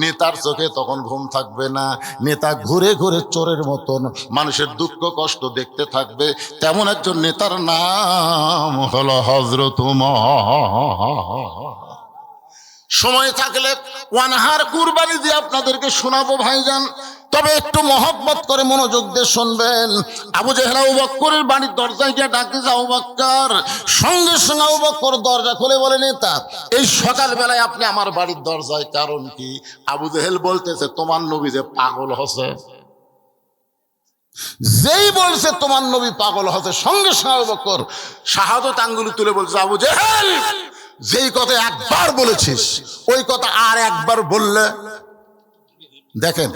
নেতার চোখে তখন ঘুম থাকবে না, নেতা ঘুরে ঘুরে চোরের মতন মানুষের দুঃখ কষ্ট দেখতে থাকবে। তেমন একজন নেতার নাম হলো হযরত উমর। সময় থাকলে ওয়ানহার কুরবানি দিয়ে আপনাদেরকে শোনাবো ভাইজান, তবে একটু মহব্বত করে মনোযোগ দিয়ে শুনবেন। আবু জেহেল আবু বকরের বাড়ির দরজায় গিয়ে ডাকতেছে আবু বকর। সঙ্গে সঙ্গে আবু বকর দরজা খুলে বলে, নেতা এই সকালবেলায় আপনি আমার বাড়ির দরজায়, কারণ কি? আবু জেহেল বলতেছে তোমার নবী যে পাগল হচ্ছে। যেই বলছে তোমার নবী পাগল হচ্ছে, সঙ্গে সঙ্গে আবু বকর শাহাদত আঙ্গুল তুলে বলছে, আবু জেহেল যেই কথা একবার বলেছিস ওই কথা আর একবার বললে, দেখেন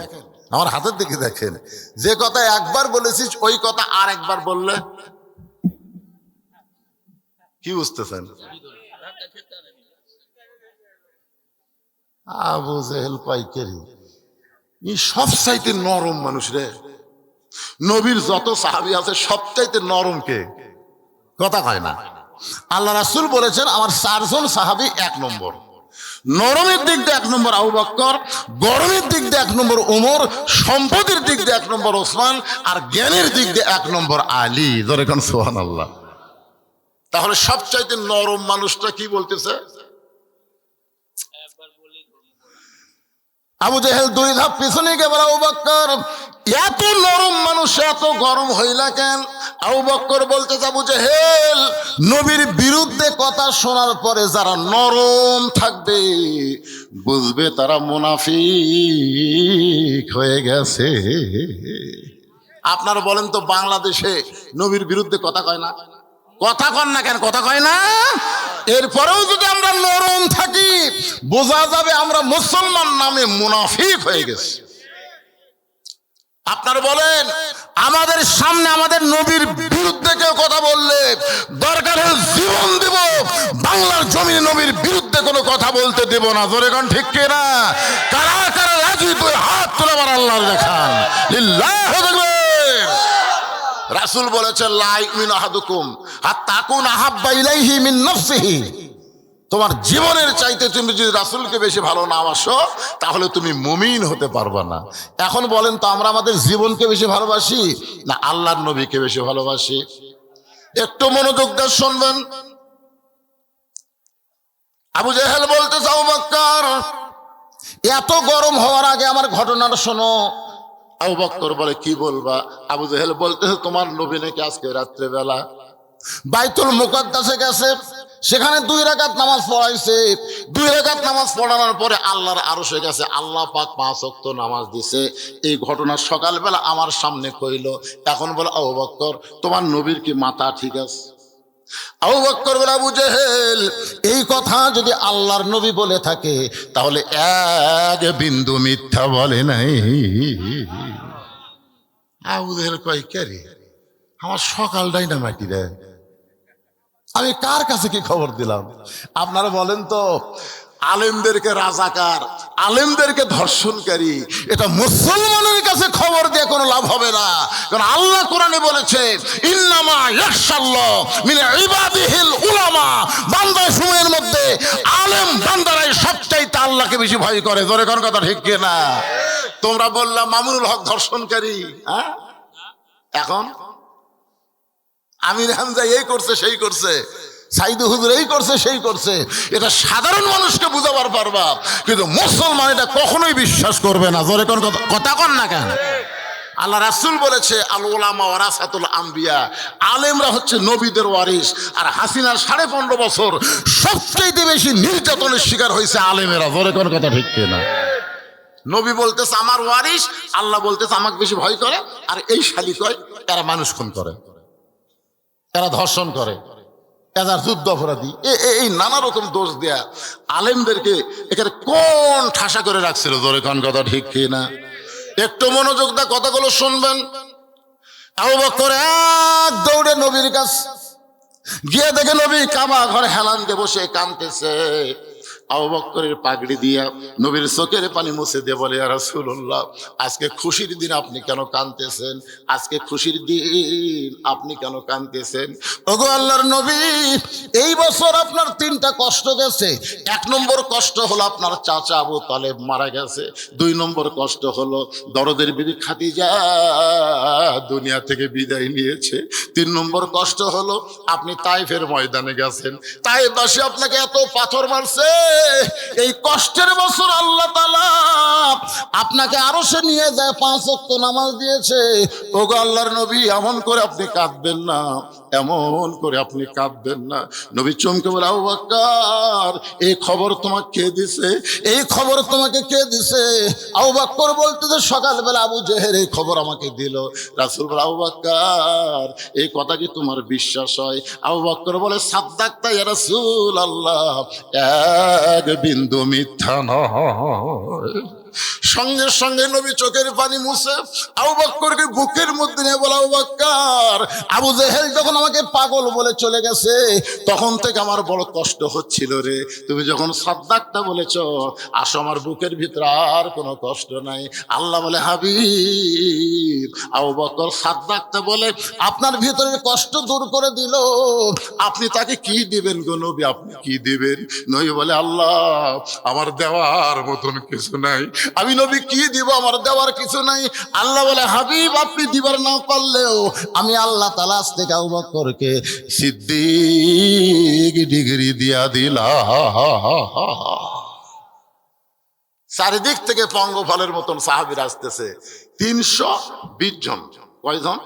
আমার হাতের দিকে দেখেন, যে কথা একবার বলেছিস ওই কথা আর একবার বললে কি বুঝতেছেন? আবু জেহেল পাইকারি সব চাইতে নরম মানুষ রে। নবীর যত সাহাবী আছে সবচাইতে নরম কে? কথা কয় না। আল্লাহ রাসূল বলেছেন আমার 4 জন সাহাবী 1 নম্বর। নরমের দিক দিয়ে 1 নম্বর আবু বকর, গরমের দিক দিয়ে 1 নম্বর ওমর, সম্পদের দিক দিয়ে 1 নম্বর ওসমান, আর জ্ঞানের দিক দিয়ে 1 নম্বর আলী। ধরে কোন সুবহানাল্লাহ। তাহলে সবচাইতে নরম মানুষটা কি বলতেছে? আবু জেহেল 2 ধাপ পিছনে গিয়ে বলে, আবু বকর এত নরম মানুষ এত গরম হইলা কেন? আবু বকর বলতেছে, আবু জেহেল নবীর বিরুদ্ধে কথা শোনার পরে যারা নরম থাকবে বুঝবে তারা মুনাফিক হয়ে গেছে। আপনারা বলেন তো বাংলাদেশে নবীর বিরুদ্ধে কথা কয় না? কথা কন না কেন? কথা কয় না। এরপরেও যদি আমরা নরম থাকি বোঝা যাবে আমরা মুসলমান নামে মুনাফিক হয়ে গেছি। আপনারা বলেন আমাদের সামনে আমাদের নবীর বিরুদ্ধে কেউ কথা বললে দরকার হলে জীবন দেব, বাংলার জমিনে নবীর বিরুদ্ধে কোনো কথা বলতে দেব না। জোরে কোন ঠিক কিনা? কারা কারা রাজি? তুই হাত তুলে আমার আল্লাহর দেখান। লিল্লাহু আকবার। রাসূল বলেছেন লা ইউমিনু আহাদুকুম হাত্তা আকুনা আহাব্বা ইলাইহি মিন নাফসিহি। তোমার জীবনের চাইতে তুমি যদি রাসূলকে বেশি ভালো না বাসো তাহলে তুমি মুমিন হতে পারবে না। এখন বলেন তো আমরা আমাদের জীবনকে বেশি ভালোবাসি না আল্লাহর নবীকে বেশি ভালোবাসি? একটু মনোযোগ দিয়ে শুনবেন। আবু জেহেল বলতেছে, আবু বকর এত গরম হওয়ার আগে আমার ঘটনাটা শোনো। আবু বকর বলে, কি বলবা? আবু জেহেল বলতেছে, তোমার নবী নাকি আজকে রাত্রেবেলা বাইতুল মুকাদ্দাসে গেছে, সেখানে 2 রাকাত নামাজ পড়াইছে। 2 রাকাত নামাজ পড়ানোর পরে আল্লাহর আরশে গেছে, আল্লাহ পাক 5 ওয়াক্ত নামাজ দিছে। এই ঘটনা সকালবেলা আমার সামনে কইল। এখন বলে, আবু বকর তোমার নবীর কি মাথা ঠিক আছে? আবু বকর বলে, আবু জেহেল এই কথা যদি আল্লাহর নবী বলে থাকে তাহলে 1 বিন্দু মিথ্যা বলে নাই। আবু জেহেল কয়, কে রে আমার সকালটাই না মাটি রে, আমি কার কাছে কি খবর দিলাম? আপনারা বলেন তো আলেমদেরকে রাজাকার, আলেমদেরকে ধর্ষণকারী, এটা মুসলমানের কাছে খবর দিয়ে কোনো লাভ হবে না। কারণ আল্লাহ কোরআনে বলেছে ইন্নামা ইয়াখশাল্লাহ মিন ইবাদিহিল উলামা। বান্দা সময়ের মধ্যে আলেম বান্দারাই সবচাইতে আল্লাহকে বেশি ভয় করে। জোরে কোন কথা ঠিক কি না? তোমরা বললা মামুনুল হক ধর্ষণকারী, হ্যাঁ? এখন আমির হামজা এই করছে সেই করছে, সাইদ হুজুর এই করছে সেই করছে, এটা সাধারণ মানুষকে বুঝাবার পারবা, কিন্তু মুসলমান এটা কখনোই বিশ্বাস করবে না। জোরে কোন কথা কন না কেন? আল্লাহ রাসূল বলেছে আল উলামা ওয়ারাসাতুল আম্বিয়া, আলেমরা হচ্ছে নবীদের ওয়ারিস। আর হাসিনার 15.5 বছর সবচেয়ে বেশি নির্যাতনের শিকার হয়েছে আলেমেরা। জোরে কোন কথা ঠিক কিনা? নবী বলতেছে আমার ওয়ারিস, আল্লাহ বলতেছে আমাকে বেশি ভয় করে, আর এই শালি কয় এরা মানুষ খুন করে, এরা ধর্ষণ করে, এরা যুদ্ধ অপরাধী, এই নানা রকম দোষ দেয়া আলেমদেরকে এখানে কোন ঠাসা করে রাখছিল। জোরে কোন কথা ঠিক কিনা? একটু মনোযোগ দিয়ে কথাগুলো শুনবেন। আবু বকর এক দৌড়ে নবীর কাছে গিয়ে দেখে নবী কাবা ঘরে হেলান দিয়ে বসে কাঁদতেছে। আবু বকরের পাগড়ি দিয়া নবীর চোখের পানি মুছে দিয়ে বলে, ইয়া রাসূলুল্লাহ, আজকে খুশির দিন, আপনি কেন কাঁদতেছেন? আজকে খুশির দিন, আপনি কেন কাঁদতেছেন? ওগো আল্লাহর নবী, এই বছর আপনার 3টা কষ্ট গেছে। 1 নম্বর কষ্ট হলো আপনার চাচা আবু তালেব মারা গেছে। 2 নম্বর কষ্ট হলো দরদের বিবি খাদিজা দুনিয়া থেকে বিদায় নিয়েছে। 3 নম্বর কষ্ট হলো আপনি তাইফের ময়দানে গেছেন, তাইফবাসী আপনাকে এত পাথর মারছে। এই কষ্টের বছর আল্লাহ তাআলা আপনাকে আরশে নিয়ে যায়, 5 ওয়াক্ত নামাজ দিয়েছে। ওগো আল্লাহর নবী, এমন করে আপনি কাঁদবেন না, এমন করে আপনি কাঁদবেন না। নবী চমকে বলে, আবু বকর, এই খবর তোমাকে কে দিছে? এই খবর তোমাকে কে দিছে? আবু বকর বলতেছে, সকালবেলা আবু জেহেল এই খবর আমাকে দিল। রাসূল বলে, আবু বকর, এই কথা কি তোমার বিশ্বাস হয়? আবু বকর বলে, সাদ্দাকতা ইয়া রাসূলুল্লাহ, এক বিন্দু মিথ্যা নয়। সঙ্গে সঙ্গে নবী চোখের পানি মুছে আবু বকরকে বুকের মধ্যে নিয়ে বলে, আবু বকর, আবু জেহেল যখন আমাকে পাগল বলে চলে গেছে, তখন থেকে আমার বড় কষ্ট হচ্ছিল রে। তুমি যখন সাদ্দাকটা বলেছো, আসো, আমার বুকের ভিতরে আর কোনো কষ্ট নাই। আল্লাহ বলে, হাবিব, আবু বকর সাদ্দাকটা বলে আপনার ভিতরের কষ্ট দূর করে দিল। আপনি তাকে কি দিবেন গো নবী? আপনি কি দিবেন? নবী বলে, আল্লাহ, আমার দেওয়ার মতন কিছু নাই। আমি নবী কি দিব? আমার দেওয়ার কিছু নাই। আল্লাহ বলে, হাবিব, আপনি দিবার না পারলেও আমি আল্লাহ তাআলা আজ থেকে আবু বকরকে সিদ্দিক ডিগ্রি দিয়া দিলাম। চারিদিক থেকে পঙ্গফলের মতন সাহাবীরা আসতেছে, 320 জন। কয়জন?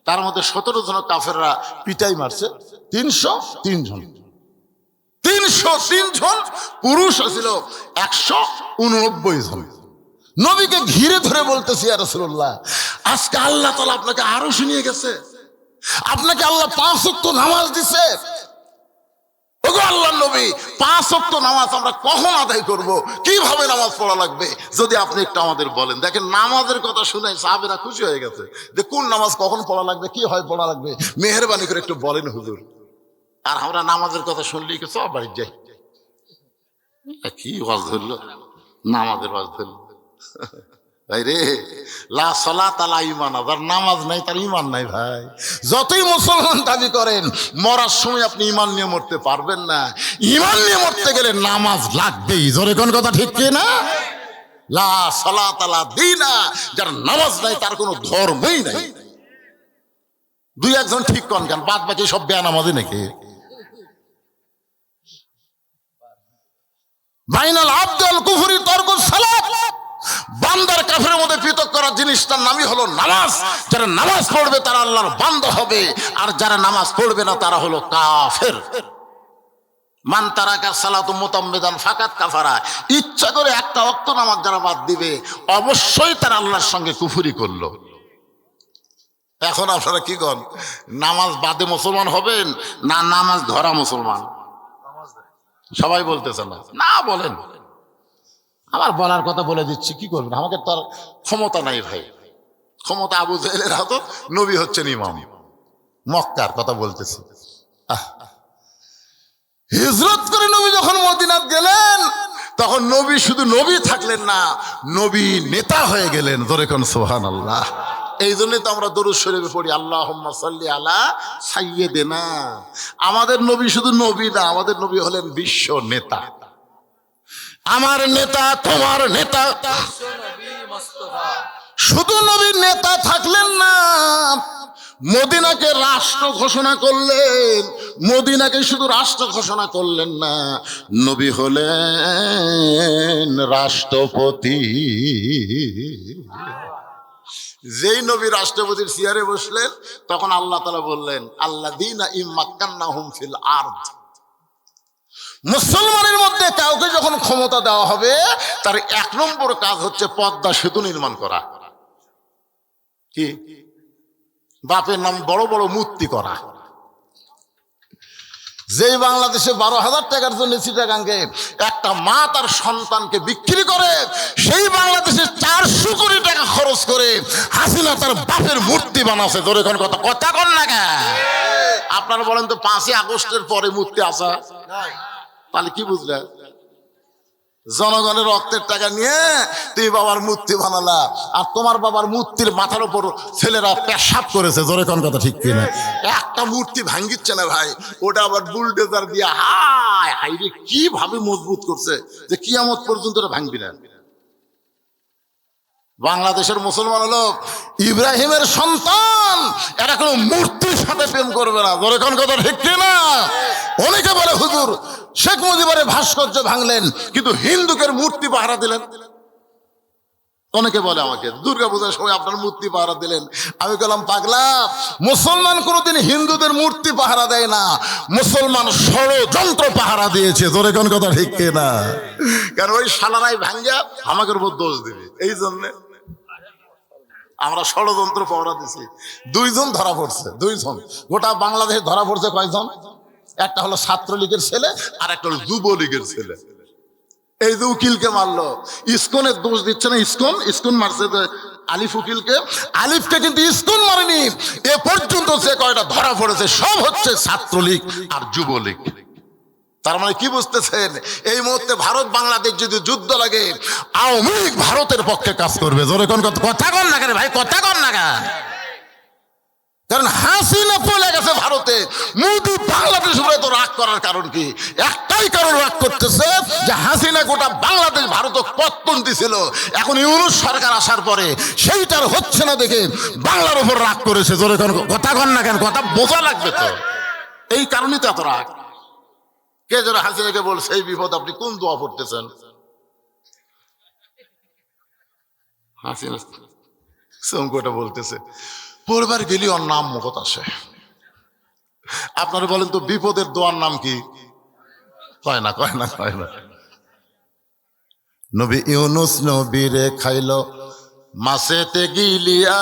তার মধ্যে 17 জন কাফেররা পিটাই মারছে। 303 জন। 303 জন পুরুষ ছিল 189 জন। নবীকে ঘিরে ধরে বলতেছি, ইয়া রাসূলুল্লাহ, আজকে আল্লাহ তাআলা আপনাকে আরো শুনিয়ে গেছে, আপনাকে আল্লাহ 5 ওয়াক্ত নামাজ দিছে। ওগো আল্লাহর নবী, 5 ওয়াক্ত নামাজ আমরা কখন আদায় করব? কিভাবে নামাজ পড়া লাগবে? যদি আপনি একটু আমাদের বলেন। দেখেন, নামাজের কথা শুনে সাহাবীরা খুশি হয়ে গেছে যে কোন নামাজ কখন পড়া লাগবে, কি হয় পড়া লাগবে, মেহেরবানি করে একটু বলেন হুজুর। আর আমরা নামাজের কথা শুনলেই কি সব বাড়ি যাই, কি ওয়াজ ধরলো, নামাজের ওয়াজ ধরলো। ভাই রে, লা সালাত আলা ঈমান, যার নামাজ নাই তার ঈমান নাই ভাই। যতই মুসলমান দাবি করেন, মরার সময় আপনি ঈমান নিয়ে মরতে পারবেন না। ঈমান নিয়ে মরতে গেলে নামাজ লাগবেই। জোরে কোন কথা ঠিক কি না? লা সালাত আলা দীনা, যার নামাজ নাই তার কোনো ধর্মই নাই। 2-1 জন ঠিক কন কেন, বাদ বাকি সব বেনামাজি নাকি? বাইনাল আবদুল কুফরি তরকুস সালাত, বান্দার কাফেরের মধ্যে পৃথক করার জিনিসটার নামই হলো নামাজ। যারা নামাজ পড়বে তারা আল্লাহর বান্দা হবে, আর যারা নামাজ পড়বে না তারা হলো কাফের। মান তারাকা সালাতু মুতাম্মিদান ফাকাত কাফারা, ইচ্ছা করে একটা ওয়াক্ত নামাজ যারা বাদ দিবে, অবশ্যই তারা আল্লাহর সঙ্গে কুফরি করলো। এখন আপনারা কি করেন, নামাজ বাদে মুসলমান হবেন না নামাজ ধরা মুসলমান? সবাই বলতেছে না, না বলেন। আমার বলার কথা বলে দিচ্ছি, কি করবেন? আমাকে তার ক্ষমতা নাই ভাই। ক্ষমতা আবু জেহেলের হাতে, নবী হচ্ছেন ইমাম। মক্কার কথা বলতেছি। হিজরত করে নবী যখন মদিনাত গেলেন, তখন নবী শুধু নবী থাকলেন না, নবী নেতা হয়ে গেলেন। জোরে কোন সুবহানাল্লাহ। এই জন্যই তো আমরা দরুদ শরীফে পড়ি, আল্লাহুম্মা সাল্লি আলা সাইয়্যিদিনা। আমাদের নবী শুধু নবী না, আমাদের নবী হলেন বিশ্ব নেতা। আমার নেতা, তোমার নেতা। শুধু নবী নেতা থাকলেন না, মদিনাকে রাষ্ট্র ঘোষণা করলেন। মদিনাকে শুধু রাষ্ট্র ঘোষণা করলেন না, নবী হলেন রাষ্ট্রপতি। যেই নবী রাষ্ট্রপতির চেয়ারে বসলেন, তখন আল্লাহ তাআলা বললেন, আল্লাযীনা ইম্মাক্কান্নাহুম ফিল আরদ। মুসলমানের মধ্যে কাউকে যখন ক্ষমতা দেওয়া হবে, তার 1 নম্বর কাজ হচ্ছে পদ্মা সেতু নির্মাণ করা। কি? বাপের নাম বড় বড় মূর্তি করা। যেই বাংলাদেশে 12,000 টাকার জন্য চিটাগাঙ্গে একটা মা তার সন্তানকে বিক্রি করে, সেই বাংলাদেশে 400 কোটি টাকা খরচ করে হাসিনা তার বাপের মূর্তি বানাচ্ছে। ধরে কোন কথা কথা কন না কেন? আপনারা বলেন তো, 5ই আগস্টের পরে মূর্তি আসা, তাহলে কি বুঝলেন? জনগণের রক্তের টাকা নিয়ে তুই বাবার মূর্তি বানালা, আর তোমার বাবার মূর্তির মাথার উপর ছেলেরা পেশাব করেছে। জোরে কোন কথা ঠিক কিনা? একটা মূর্তি ভাঙ্গিচ্ছে না ভাই, ওটা আবার বুলডোজার দিয়ে হায় হাই রে কিভাবে মজবুত করছে যে কিয়ামত পর্যন্ত ওটা ভাঙবি না। বাংলাদেশের মুসলমান হলো ইব্রাহিমের সন্তান, এরা কোনো মূর্তির সাথে প্রেম করবে না। জোরে কোন কথা ঠিক কিনা? অনেকে বলে হুজুর শেখ মুজিবের ভাস্কর্য ভাঙলেন কিন্তু হিন্দুকের মূর্তি পাহারা দিলেন। অনেকে বলে আমাকে দুর্গা পূজার সময় আপনার মূর্তি পাহারা দিলেন। আমি বললাম পাগলা, মুসলমান কোনোদিন হিন্দুদের মূর্তি পাহারা দেয় না, মুসলমান ষড়যন্ত্র পাহারা দিয়েছে। জোরে কোন কথা ঠিক কিনা? কারণ ওই শালারাই ভাঙ্গা আমাদের উপর দোষ দিবে, এই জন্যে আমরা ষড়যন্ত্র পাহারা দিছি। দুইজন ধরা পড়ছে, দুইজন গোটা বাংলাদেশে ধরা পড়ছে। কয়জন? একটা হলো ছাত্রলীগের ছেলে আর একটা হলো যুবলীগের ছেলে। এই যে উকিলকে মারলো, ইসকনের দোষ দিচ্ছে না, ইসকন মারছে আলিফ উকিলকে, আলিফকে কিন্তু ইসকন মারেনি। এ পর্যন্ত যে কয়টা ধরা পড়েছে সব হচ্ছে ছাত্রলীগ আর যুবলীগ। তার মানে কি বুঝতেছেন? এই মুহূর্তে ভারত বাংলাদেশ যদি যুদ্ধ লাগে, আওয়ামী লীগ ভারতের পক্ষে কাজ করবে। জোরে কোন কথা কন না কেন ভাই, কথা কন না কেন? কারণ হাসিনা চলে গেছে ভারতে, মোদি বাংলাদেশ উপরে তো রাগ করার কারণ কি? একটাই কারণ রাগ করতেছে যে হাসিনা গোটা বাংলাদেশ ভারত পত্তন দিছিল, এখন ইউনূস সরকার আসার পরে সেইটার হচ্ছে না দেখে বাংলার উপর রাগ করেছে। জোরে কথা কন না কেন? কথা বোঝা লাগবে তো, এই কারণেই তো এত রাগ। কে যারা হাসিনাকে বলছে এই বিপদ, আপনি কোন দোয়া পড়তেছেন? হাসিনা চমকটা বলতেছে পড়বার গেলি ওর নাম মুখত আসে। আপনারা বলেন তো বিপদের দোয়ার নাম কি? কয় না। নবী ইউনূস নবীরে খাইলো মাছেতে গিলিয়া,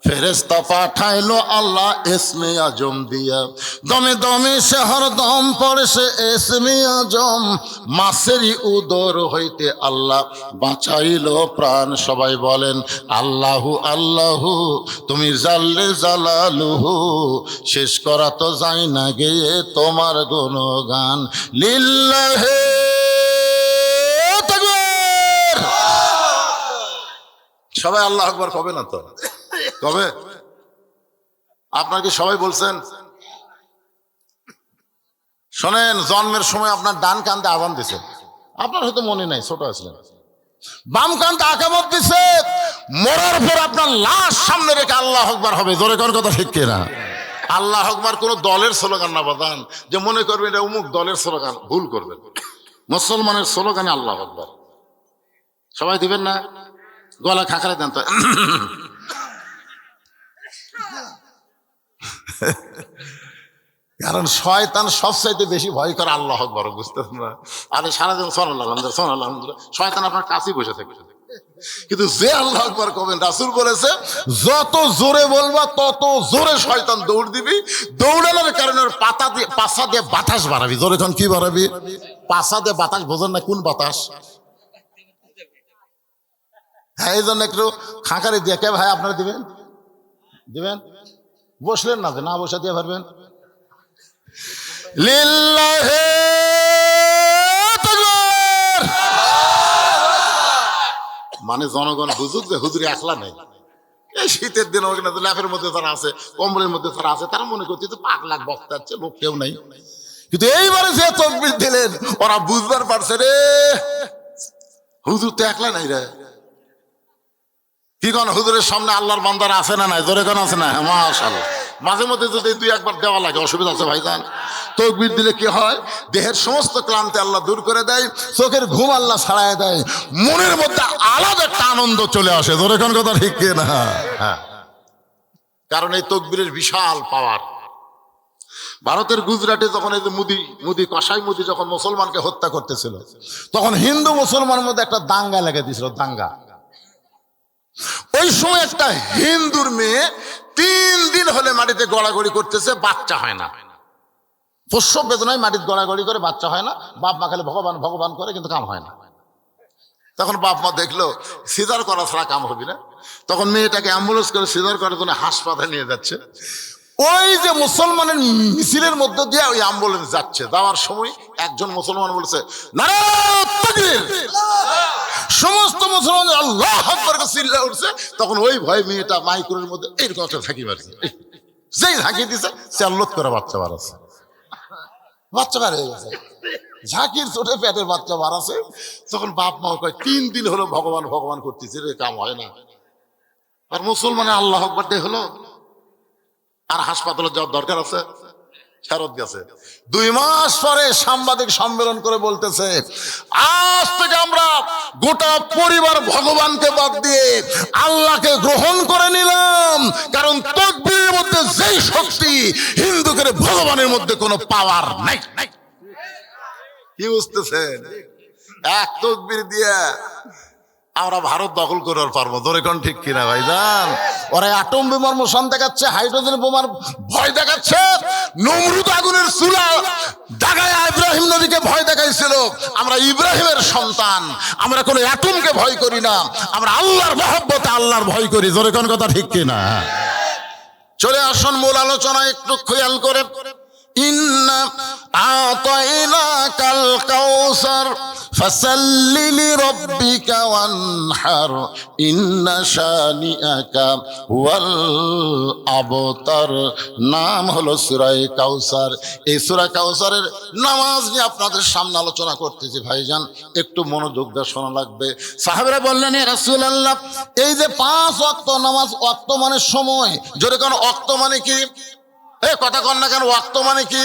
ফেরেশতা পাঠাইলো আল্লাহ ইসমে আজম দিয়া, দমে দমে সে হরদম পড়ে সে ইসমে আজম, মাছেরই উদর হইতে আল্লাহ বাঁচাইলো প্রাণ। সবাই বলেন আল্লাহু আল্লাহু, তুমি জাল্লে জালালুহু, শেষ করা তো যায় না গেয়ে তোমার গুণগান। লিল্লাহে তাকবীর। সবাই আল্লাহু আকবার কবে না? তো কবে? আপনার কি সবাই বলছেন? শোনেন, জন্মের সময় আপনার ডান কান্দে আযান দিছে, আপনার হয়তো মনে নাই, ছোট আছিলেন। বাম কান্দে আকামত দিছে, মরার পর আপনার লাশ সামনে রেখে আল্লাহু আকবার হবে। জোরে কোন কথা ঠিক কিনা? আল্লাহু আকবার কোন দলের স্লোগান না বাদান, যে মনে করবেন এটা অমুক দলের স্লোগান, ভুল করবেন। মুসলমানের স্লোগানে আল্লাহু আকবার। সবাই দিবেন না? গলা খাকারে দেন তো। কারণ শয়তান সবচাইতে বেশি ভয় করে আল্লাহু আকবার, বুঝতেছেন না? আরে সারাদিন সুবহানাল্লাহ আলহামদুলিল্লাহ আলহামদুলিল্লাহ, শয়তান আপনার কাছেই বসে থাকে। কিন্তু যে আল্লাহু আকবার কবেন, রাসূল বলেছে যত জোরে বলবা তত জোরে শয়তান দৌড় দিবি। দৌড়ানোর কারণে পাছা দিয়ে বাতাস বাড়াবি। জোরে এখন কি বাড়াবি? পাছা দিয়ে বাতাস। বোঝেন না কোন বাতাস? হ্যাঁ, এই জন্য একটু খাঁকারি দিয়ে। কে ভাই আপনারা দিবেন? বসলেন না, যে না বসে দিয়ে পারবেন। লিল্লাহে তাকবীর। মানে জনগণ বুঝুক যে হুজুর একলা নেই। এই শীতের দিন ওখানে ল্যাপের মধ্যে যারা আছে, কম্বলের মধ্যে যারা আছে, তারা মনে করছে 5 লাখ বক্তা আছে, লোক কেউ নাই। কিন্তু এইবারে যে তাকবীর দিলেন, ওরা বুঝবার পারছে রে হুজুর তো একলা নাই রে। কি কোন হুজুরের সামনে আল্লাহর বান্দারা আছে না নাই? জোরে কোন আছে না? মাশাআল্লাহ। মাঝে মধ্যে যদি 2-1 দেওয়া লাগে, অসুবিধা আছে ভাইজান? তাকবীর দিলে কি হয়? দেহের সমস্ত ক্লান্তি আল্লাহ দূর করে দেয়, চোখের ঘুম আল্লাহ ছাড়ায় দেয়, মনের মধ্যে আলাদা একটা আনন্দ চলে আসে। জোরে কোন কথা ঠিক কি না? হ্যাঁ, কারণ এই তাকবীরের বিশাল পাওয়ার। ভারতের গুজরাটে যখন এই যে মুদি কসাই মুদি যখন মুসলমানকে হত্যা করতেছিল, তখন হিন্দু মুসলমানের মধ্যে একটা দাঙ্গা লেগে দিয়েছিল, দাঙ্গা। ওই সময় একটা হিন্দুর মেয়ে 3 দিন হলে মাটিতে গড়াগড়ি করতেছে, বাচ্চা হয় না। প্রসব বেদনায় মাটিতে গড়াগড়ি করে, বাচ্চা হয় না। বাপ মা খালি ভগবান ভগবান করে, কিন্তু কাম হয় না। তখন বাপ মা দেখলো সিজার করা ছাড়া কাম হবে না। তখন মেয়েটাকে অ্যাম্বুলেন্স করে সিজার করার জন্য হাসপাতালে নিয়ে যাচ্ছে। ওই যে মুসলমানের মিছিলের মধ্য দিয়ে ওই অ্যাম্বুলেন্স যাচ্ছে, যাওয়ার সময় একজন মুসলমান বলেছে নারায়ে তাকবীর, সমস্ত মুসলমান আল্লাহু আকবার চিল্লা উঠছে। তখন ওই ভয় মেয়েটা মাইক্রোর মধ্যে এর কথা ফাঁকি মারছে, যেই ঝাঁকি দিছে চাল্লত করে বাচ্চা বাড়াচ্ছে, বাচ্চা বার হয়ে গেছে, ঝাঁকির চোটে পেটের বাচ্চা বাড়াছে। তখন বাপ মা কয় 3 দিন হলো ভগবান ভগবান করতেছে, রে কাম হয় না। আর মুসলমানের আল্লাহু আকবার দিয়ে হলো, আর হাসপাতালে যাওয়ার দরকার আছে, ফেরত গেছে। 2 মাস পরে সাংবাদিক সম্মেলন করে বলতেছে আজ থেকে আমরা গোটা পরিবার ভগবানকে বাদ দিয়ে আল্লাহকে গ্রহণ করে নিলাম, কারণ তাকবীরের মধ্যে যেই শক্তি হিন্দুদের ভগবানের মধ্যে কোনো পাওয়ার নাই। কি বুঝতেছেন? এক তাকবীর দিয়ে আমরা ভারত দখল করে পারবো, ধরে কোন ঠিক কিনা ভাইজান? ওরা অ্যাটম বোমার মোশন দেখাচ্ছে, হাইড্রোজেন বোমার ভয় দেখাচ্ছে, নমরুদ আগুনের চুলা দাগায় ইব্রাহিম নবীকে ভয় দেখাইছিল। আমরা ইব্রাহিমের সন্তান, আমরা কোনো অ্যাটমকে ভয় করি না, আমরা আল্লাহর মহব্বতে আল্লাহর ভয় করি, ধরে কোন কথা ঠিক কিনা? চলে আসুন মূল আলোচনা একটু খেয়াল করে। ইন্না আতাইনাকাল কাউসার ফাসাল্লি লিরাব্বিকা ওয়ানহার ইন্না শানিআকা হুয়াল আবতার। নাম হলো সূরা কাউসার। এই সূরা কাউসারের নামাজ নিয়ে আপনাদের সামনে আলোচনা করতেছি ভাইজান, একটু মনোযোগ দিয়ে শোনা লাগবে। সাহাবীরা বললেন ইয়া রাসূলুল্লাহ, এই যে 5 ওয়াক্ত নামাজ, ওয়াক্ত মানে সময়, জোরে কোন ওয়াক্ত মানে কি? কথা কন না কেন, ওয়াক্ত মানে কি?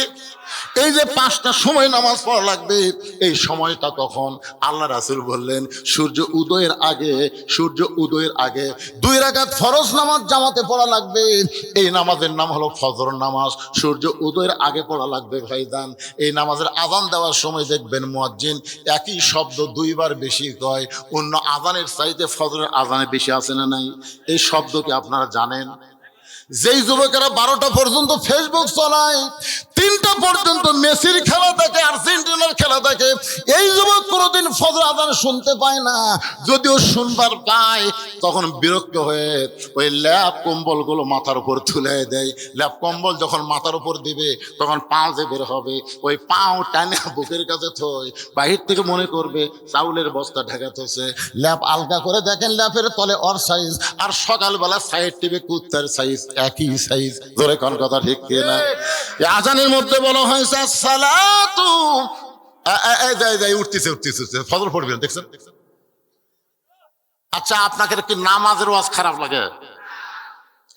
এই যে 5টা সময় নামাজ পড়া লাগবে, এই সময়টা কখন? আল্লাহ রাসূল বললেন সূর্য উদয়ের আগে, সূর্য উদয়ের আগে 2 রাকাত ফরজ নামাজ জামাতে পড়া লাগবে। এই নামাজের নাম হলো ফজর নামাজ, সূর্য উদয়ের আগে পড়া লাগবে ভাইজান। এই নামাজের আযান দেওয়ার সময় দেখবেন মুয়াজ্জিন একই শব্দ 2 বার বেশি কয়, অন্য আযানের চাইতে ফজরের আযানে বেশি আছে না নাই? এই শব্দ কি আপনারা জানেন? যেই যুবকেরা 12টা পর্যন্ত ফেসবুক চালায়, 3টা পর্যন্ত মেসির খেলা দেখে, আর্জেন্টিনার খেলা দেখে, এই যুবক কোনোদিন ফজর আযান শুনতে পায় না। যদিও শুনবার পায় তখন বিরক্ত হয়ে ওই ল্যাপ কম্বলগুলো মাথার উপর তুলে দেয়। ল্যাপ কম্বল যখন মাথার উপর দিবে তখন পাও যে বের হবে, ওই পাও টানে বুকের কাছে থই, বাহির থেকে মনে করবে চাউলের বস্তা ঢাকাতেছে। ল্যাপ আলগা করে দেখেন, ল্যাপের তলে ওর সাইজ, আর সকালবেলা সাইড টিভি কুত্তার সাইজ, একই সাইজ, ধরে কোন কথা ঠিক কিনা? আজানের মধ্যে বলা হয়েছে সালাতু, উঠতেছে উঠতেছে ফজর পড়বেন, দেখছেন? আচ্ছা, আপনাকে কি নামাজের ওয়াজ খারাপ লাগে?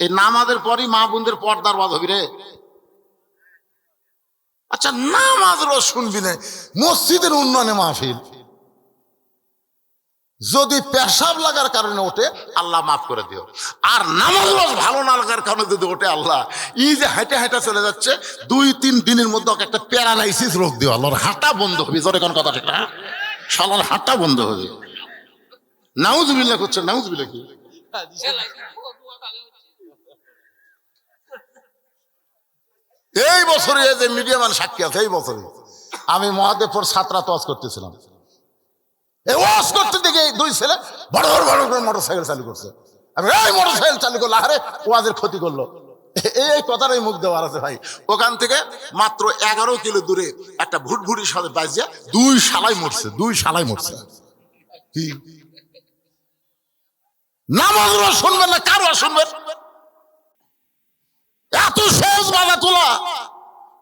এই নামাজের পরই মা বোনদের পর্দার ওয়াজ হবি রে। আচ্ছা, নামাজের ওয়াজ শুনবি না, মসজিদের উন্নয়নে মাহফিল। যদি পেশাব লাগার কারণে ওঠে আল্লাহ মাফ করে দিও, আর নামাজ ভালো না লাগার কারণে যদি ওঠে আল্লাহ এই যে হাঁটে হাঁটা চলে যাচ্ছে 2-3 দিনের মধ্যে ওকে একটা প্যারালাইসিস রোগ দিও, আল্লাহর হাঁটা বন্ধ হবে। জোরে কোন কথা ঠিক না? শালার হাঁটা বন্ধ হবে। নাউজুবিল্লাহ করছে, নাউজুবিল্লাহ কি? এই বছরে যে মিডিয়া ম্যান সাক্ষী আছে, এই বছরে আমি মহাদেবপুর ছাত্রা তোয়াজ করতেছিলাম, ওয়াজ করতে দিকে 2 ছেলে বড় বড় করে মোটরসাইকেল চালু করছে। আমি এই মোটরসাইকেল চালু করলো, আরে ওয়াজের ক্ষতি করলো, এই কথাটাই মুখ দেওয়ার আছে ভাই। ওখান থেকে মাত্র 11 কিলো দূরে একটা ভুটভুটির সাথে বাজিয়া 2 শালাই মরছে, 2 শালাই মরছে। কি নামাজ শুনবেন না, কারো শুনবেন? এত সহজ বাধা তোলা।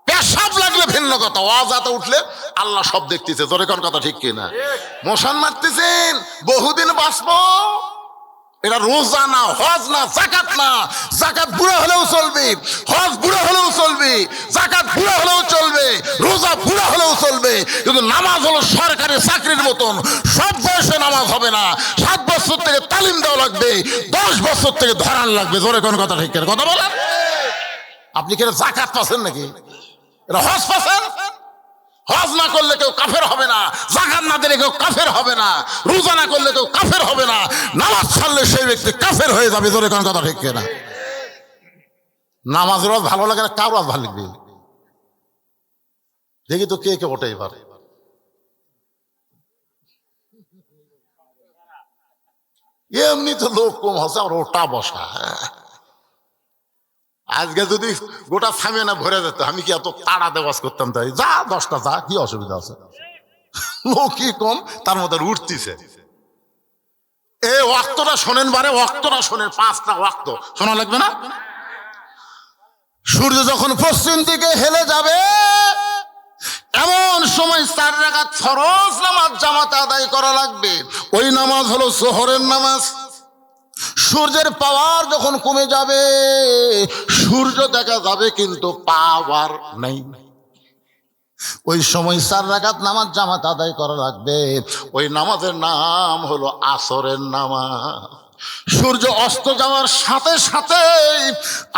পেশাব লাগলে ভিন্ন কথা, ওয়াজাতে উঠলে আল্লাহ সব দেখতেছে, তোর কোন কথা ঠিক কিনা? মশান মারতেছেন, বহুদিন বাঁচবো। এটা রোজা না, হজ না, যাকাত না। যাকাত বুড়া হলেও চলবে, হজ বুড়া হলেও চলবে, যাকাত বুড়া হলেও চলবে, রোজা বুড়া হলেও চলবে, কিন্তু নামাজ হলো সরকারি চাকরির মতন। সব বয়সে নামাজ হবে না, 7 বছর থেকে তালিম দেওয়া লাগবে, 10 বছর থেকে ধরান লাগবে। জোরে কোন কথা ঠিক কিনা? কথা বলেন। আপনি কি যাকাত পাচ্ছেন নাকি? এটা হজ পাচ্ছেন? হজ না করলে কেউ কাফের হবে না, যাকাত না দিলে কেউ কাফের হবে না, রোজা না করলে কেউ কাফের হবে না, নামাজ ছাড়লে সেই ব্যক্তি কাফের হয়ে যাবে। জোরে কোন কথা ঠিক কিনা? নামাজের ওয়াজ ভালো লাগে না, কার ওয়াজ ভালো লাগবে? দেখি তো কে কে ওঠে এবার। এমনি তো লোক কম হচ্ছে, আর ওটা বসা। আজকে যদি গোটা সামিয়ানা ভরে যেত আমি কি এত তাড়া দেওয়াজ করতাম? তাই যা 10টা যা, কি অসুবিধা আছে? লোকই কম, তার মধ্যে উঠতিছে। এই ওয়াক্তটা শোনেন, বারে ওয়াক্তটা শোনেন, 5টা ওয়াক্ত শোনা লাগবে না? সূর্য যখন পশ্চিম দিকে হেলে যাবে এমন সময় 4 রাকাত ফরজ নামাজ জামাতে আদায় করা লাগবে। ওই নামাজ হলো যোহরের নামাজ। সূর্যের পাওয়ার যখন কমে যাবে, সূর্য দেখা যাবে কিন্তু পাওয়ার নেই, ওই সময় 4 রাকাত নামাজ জামাত আদায় করা লাগবে। ওই নামাজের নাম হলো আসরের নামাজ। সূর্য অস্ত যাওয়ার সাথে সাথে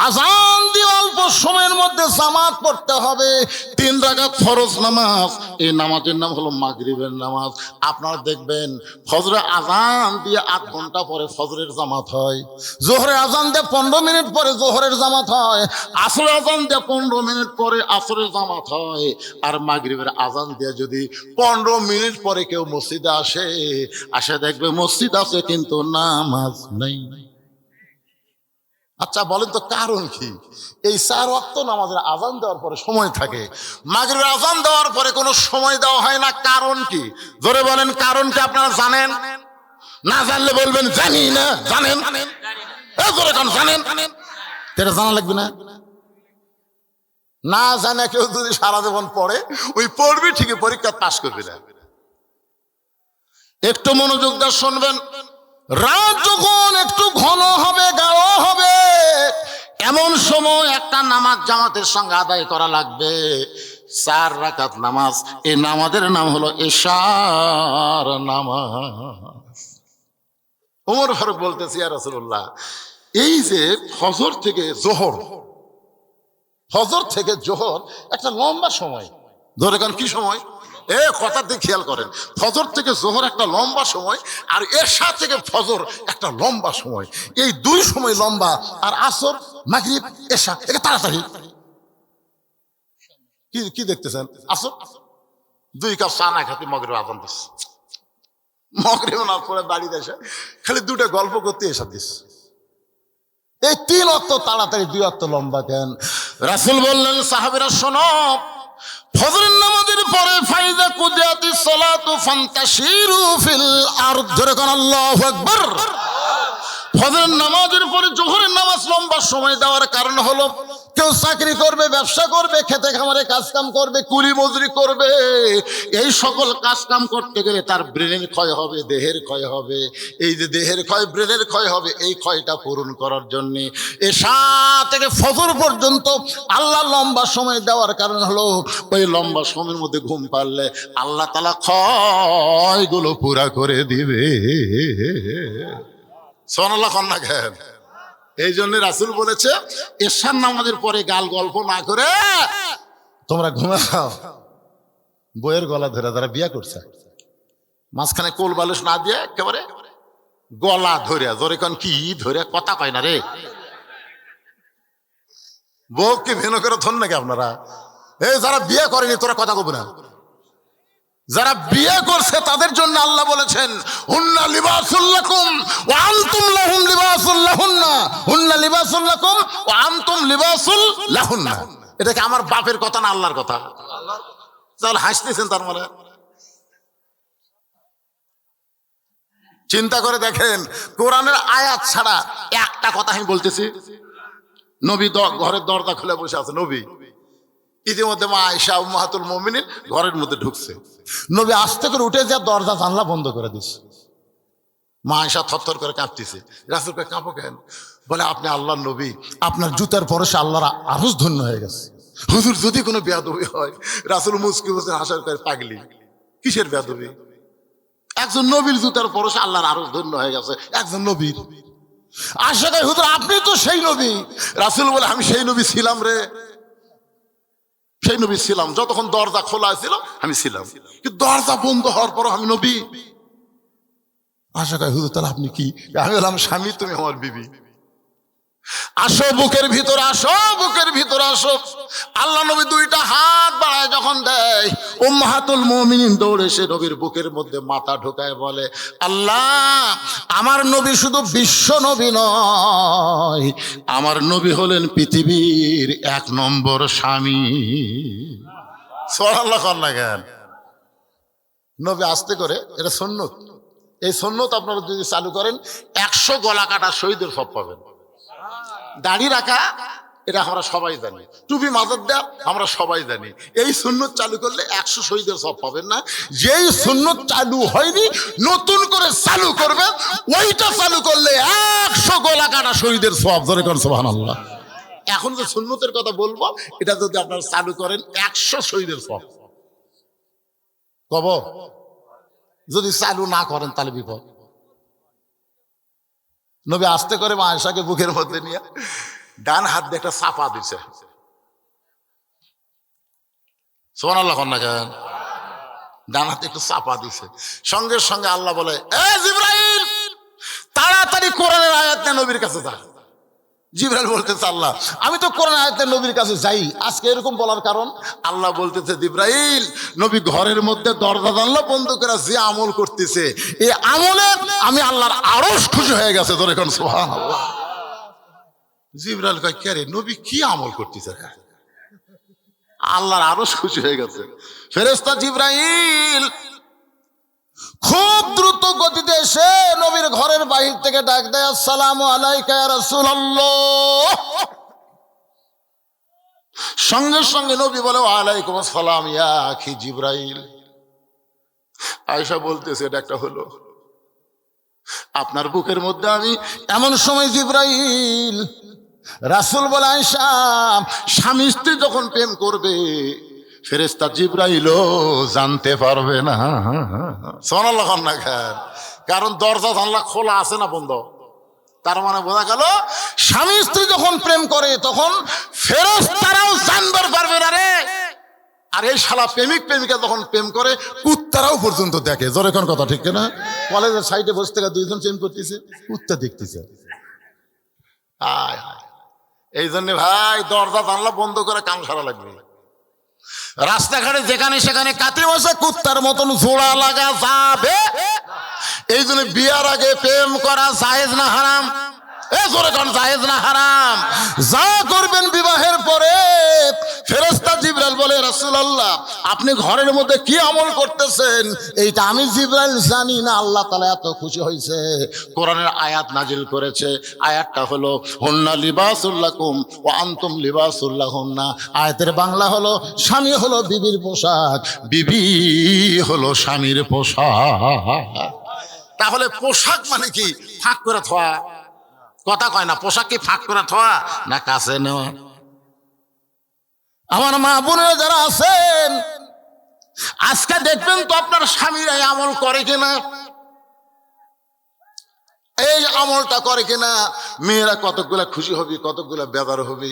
আজান দিয়ে অল্প সময়ের মধ্যে জামাত পড়তে হবে। 3 রাকাত ফরজ নামাজ, এই নামাজের নাম হলো মাগরিবের নামাজ। আপনারা দেখবেন ফজরে আজান দিয়ে 8 ঘন্টা পরে ফজরের জামাত হয়, জোহরে আজান দিয়ে 15 মিনিট পরে জোহরের জামাত হয়, আসরের আজান দিয়ে 15 মিনিট পরে আসরের জামাত হয়। আর মাগরিবের আজান দিয়ে যদি 15 মিনিট পরে কেউ মসজিদে আসে দেখবে মসজিদ আছে কিন্তু নামাজ নেই। আচ্ছা বলেন তো কারণ কি? এই 4 ওয়াক্ত নামাজের আজান দেওয়ার পরে সময় থাকে, মাগরিবের আজান দেওয়ার পরে কোনো সময় দেওয়া হয় না। কারণ কি? জোরে বলেন কারণ কি? আপনারা জানেন? না জানলে বলবেন জানি না। জানেন? জোরে কারণ জানেন, এটা জানা লাগবে না। না জানে কেউ যদি সারা জীবন পড়ে, ওই পড়বি ঠিকই, পরীক্ষা পাস করবি না। একটু মনোযোগ দিয়ে শুনবেন। রাত যখন একটু ঘন হবে, গাঢ় হবে, এমন সময় একটা নামাজ জামাতের সঙ্গে আদায় করা লাগবে, 4 রাকাত নামাজ। এই নামাজের নাম হলো এশার নামাজ। ওমর ফারুক বলতেছি, ইয়া রাসূলুল্লাহ, এই যে ফজর থেকে জোহর, ফজর থেকে জোহর একটা লম্বা সময়, ধরে কারণ কি সময়? কথা দিয়ে খেয়াল করেন, ফজর থেকে জোহর একটা লম্বা সময়, আর এশা থেকে ফজর একটা লম্বা সময়। এই 2 সময় লম্বা, আর আসর মাগরিব এশা এটা তাড়াতাড়ি। কি দেখতেছেন? আসর 2 কাপ চা না খাতে মাগরিব আজান দিস, মাগরিব না পড়ে বাড়িতে এসে খালি 2টা গল্প করতে এসা দিস। এই 3 ওয়াক্ত তাড়াতাড়ি, 2 ওয়াক্ত লম্বা কেন? রাসূল বললেন, সাহাবীরা শোনো, ফজরের নামাজের পরে ফাইদা কুদিয়াতিস সালাতু ফান্তাশিরু ফিল আরদ, জোরে কোন আল্লাহু আকবার। ফজরের নামাজের পরে জোহরের নামাজ লম্বা সময় দেওয়ার কারণ হলো, কেউ চাকরি করবে, ব্যবসা করবে, খেতে খামারে কাজ কাম করবে, কুলি মজুরি করবে, এই সকল কাজ কাম করতে গেলে তার ব্রেনের ক্ষয় হবে, দেহের ক্ষয় হবে। এই যে দেহের ক্ষয়, ব্রেনের ক্ষয় হবে, এই ক্ষয়টা পূরণ করার জন্য এশা থেকে ফজর পর্যন্ত আল্লাহ লম্বা সময় দেওয়ার কারণ হলো, ওই লম্বা সময়ের মধ্যে ঘুম পারলে আল্লাহ তাআলা ক্ষয়গুলো পুরা করে দিবে। সুবহানাল্লাহ কন্যা কেন? এই জন্য রাসূল বলেছে, এশার নামাজের পরে গাল গল্প না করে তোমরা ঘুমাও। বইয়ের গলা ধরে যারা বিয়ে করছে, মাঝখানে কোল বালিশ না দিয়ে একেবারে গলা ধরে, জোরে কোন কি ধরে, কথা কয় না রে, বউ কি ভিন্ন করে ধন নাকি আপনারা? এই যারা বিয়ে করেনি তোরা কথা কব না, যারা বিয়ে করছে তাদের জন্য আল্লাহ বলেছেন, হুন্না লিবাসুল লাকুম ওয়া আনতুম লাহুম লিবাসুল লাহুন্না, হুন্না লিবাসুল লাকুম ওয়া আনতুম লিবাসুল লাহুন্না। এটা কি আমার বাপের কথা না আল্লাহর কথা? তাহলে হাসতেছেন তার মানে? চিন্তা করে দেখেন, কোরআনের আয়াত ছাড়া একটা কথা আমি বলতেছি, নবী ঘরের দরজা খুলে বসে আছে, নবী ইতিমধ্যে মা আয়েশা উম্মাহাতুল মুমিনিন ঘরের মধ্যে ঢুকছে, নবী আস্তে করে উঠে যা দরজা জানলা বন্ধ করে দিছে। মা আয়েশা থরথর করে কাঁপতেছে। রাসূল কয়, কাঁপো কেন? বলে, আপনি আল্লাহর নবী, আপনার জুতার পরশে আল্লাহর আরশ ধন্য হয়ে গেছে। হুজুর যদি কোনো বেয়াদবি হয়? রাসূল মুস্কি বসে হাসার করে, পাগলি, কিসের বেয়াদবি? একজন নবীর জুতার পরশে আল্লাহর আরশ ধন্য হয়ে গেছে, একজন নবীর। আয়েশা কয়, হুজুর আপনি তো সেই নবী। রাসূল বলে, আমি সেই নবী ছিলাম রে, সেই নবী ছিলাম, যতক্ষণ দরজা খোলা ছিল আমি ছিলাম, কিন্তু দরজা বন্ধ হওয়ার পর আমি নবী। আশা কয়, হুজুর তাহলে আপনি কি? আমি বললাম, স্বামী তুমি আমার বিবি। আসো বুকের ভিতর আসো, বুকের ভিতর আসো। আল্লাহ নবী দুইটা হাত বাড়ায় যখন দেয়, উম্মাহাতুল মুমিনিন দৌড়ে সে নবীর বুকের মধ্যে মাথা ঢোকায় বলে, আল্লাহ আমার নবী শুধু বিশ্ব নবী নয়, আমার নবী হলেন পৃথিবীর 1 নম্বর স্বামী। সুবহানাল্লাহ না কেন? নবী আস্তে করে, এটা সুন্নত, এই সুন্নত আপনারা যদি চালু করেন 100 গলা কাটা শহীদের সব পাবেন। দাড়ি রাখা এটা আমরা সবাই জানি, টুপি মাথার দেয়া আমরা সবাই জানি, এই সুন্নত চালু করলে 100 শহীদের সব পাবেন না। যেই সুন্নত চালু হয়নি নতুন করে চালু করবেন, ওইটা চালু করলে 100 গলা কাটা শহীদের সব। ধরে করেন সুবহানাল্লাহ। এখন যে সুন্নতের কথা বলবো এটা যদি আপনারা চালু করেন 100 শহীদের সব কব। যদি চালু না করেন তাহলে বিপদ। নবী আস্তে করে মা আয়েশাকে বুকের মধ্যে নিয়ে ডান হাত দিয়ে একটা চাপা দিছে। সুবহানাল্লাহ না কেন? ডান হাতে একটু চাপা দিছে, সঙ্গে সঙ্গে আল্লাহ বলে, এ জিবরাইল তাড়াতাড়ি কোরআনের আয়াত নিয়ে নবীর কাছে যা। জিবরাইল বলতেছে, আল্লাহ আমি তো কোরআন আয়াতে নবীর কাছে যাই। আজকে এরকম বলার কারণ, আল্লাহ বলতেছে, জিবরাইল নবী ঘরের মধ্যে দরজা জানলা বন্ধ করে যে আমল করতেছে, এই আমলে আমি আল্লাহর আরশ খুশি হয়ে গেছে। ধরে কোন সুবহানাল্লাহ। জিবরাইল কয়, কে রে নবী কি আমল করতেছে? আল্লাহর আরশ খুশি হয়ে গেছে। ফেরেশতা জিবরাইল খুব দ্রুত গতিতে এসে নবীর ঘরের বাহির থেকে ডাক দেয়, আসসালামু আলাইকা ইয়া রাসূলুল্লাহ। সঙ্গে সঙ্গে নবী বলে, ওয়ালাইকুম আসসালাম ইয়া আখি জিবরাইল। আয়েশা বলতেছে, এটা একটা হলো আপনার বুকের মধ্যে আমি এমন সময় জিবরাইল। রাসূল বলে, আয়েশা স্বামী স্ত্রী যখন প্রেম করবে ফেরেশতা জিবরাইলও জানতে পারবে না। সুবহানাল্লাহ না কেন? কারণ দরজা জানলা খোলা আছে না বন্ধ। তার মানে বোঝা গেল স্বামী স্ত্রী যখন প্রেম করে তখন ফেরেশতারাও জানবার পারবে না রে। আর এই শালা প্রেমিক প্রেমিকা যখন প্রেম করে কুত্তারাও পর্যন্ত দেখে। জোরে কোন কথা ঠিক না? কলেজের সাইডে বসে থেকে দুইজন প্রেম করতেছে, কুত্তা দেখতেছে। এই জন্য ভাই দরজা জানলা বন্ধ করে কাম সারা লাগবে। রাস্তাঘাটে যেখানে সেখানে কাতে বসে কুত্তার মতন জোড়া লাগা যাবে। এই জন্য বিয়ার আগে প্রেম করা জায়েজ না হারাম? জোরে কোন জায়েজ না হারাম? যা করবেন বিবাহের পরে। ফেরেশতা জিবরাইল বলে, রাসূলুল্লাহ আপনি ঘরের মধ্যে কি আমল করতেছেন এইটা আমি জিবরাইল জানি না। আল্লাহ তাআলা এত খুশি হয়েছে, কোরআনের আয়াত নাজিল করেছে। আয়াতটা হলো, হুন্না লিবাসুল লাকুম ওয়া আনতুম লিবাসুল লাহুন্না। আয়াতের বাংলা হলো, স্বামী হলো বিবির পোশাক, বিবি হলো স্বামীর পোশাক। তাহলে পোশাক মানে কি? ফাঁক করে থোয়া কথা কয় না। পোশাক কি ফাঁক করে থোয়া না কাছে নেওয়া? আমার মা বোনেরা যারা আছেন আজকে দেখবেন তো আপনার স্বামীরা এই আমল করে কিনা, এই আমলটা করে কিনা। মেয়েরা কতগুলা খুশি হবে, কতগুলা বেজার হবে।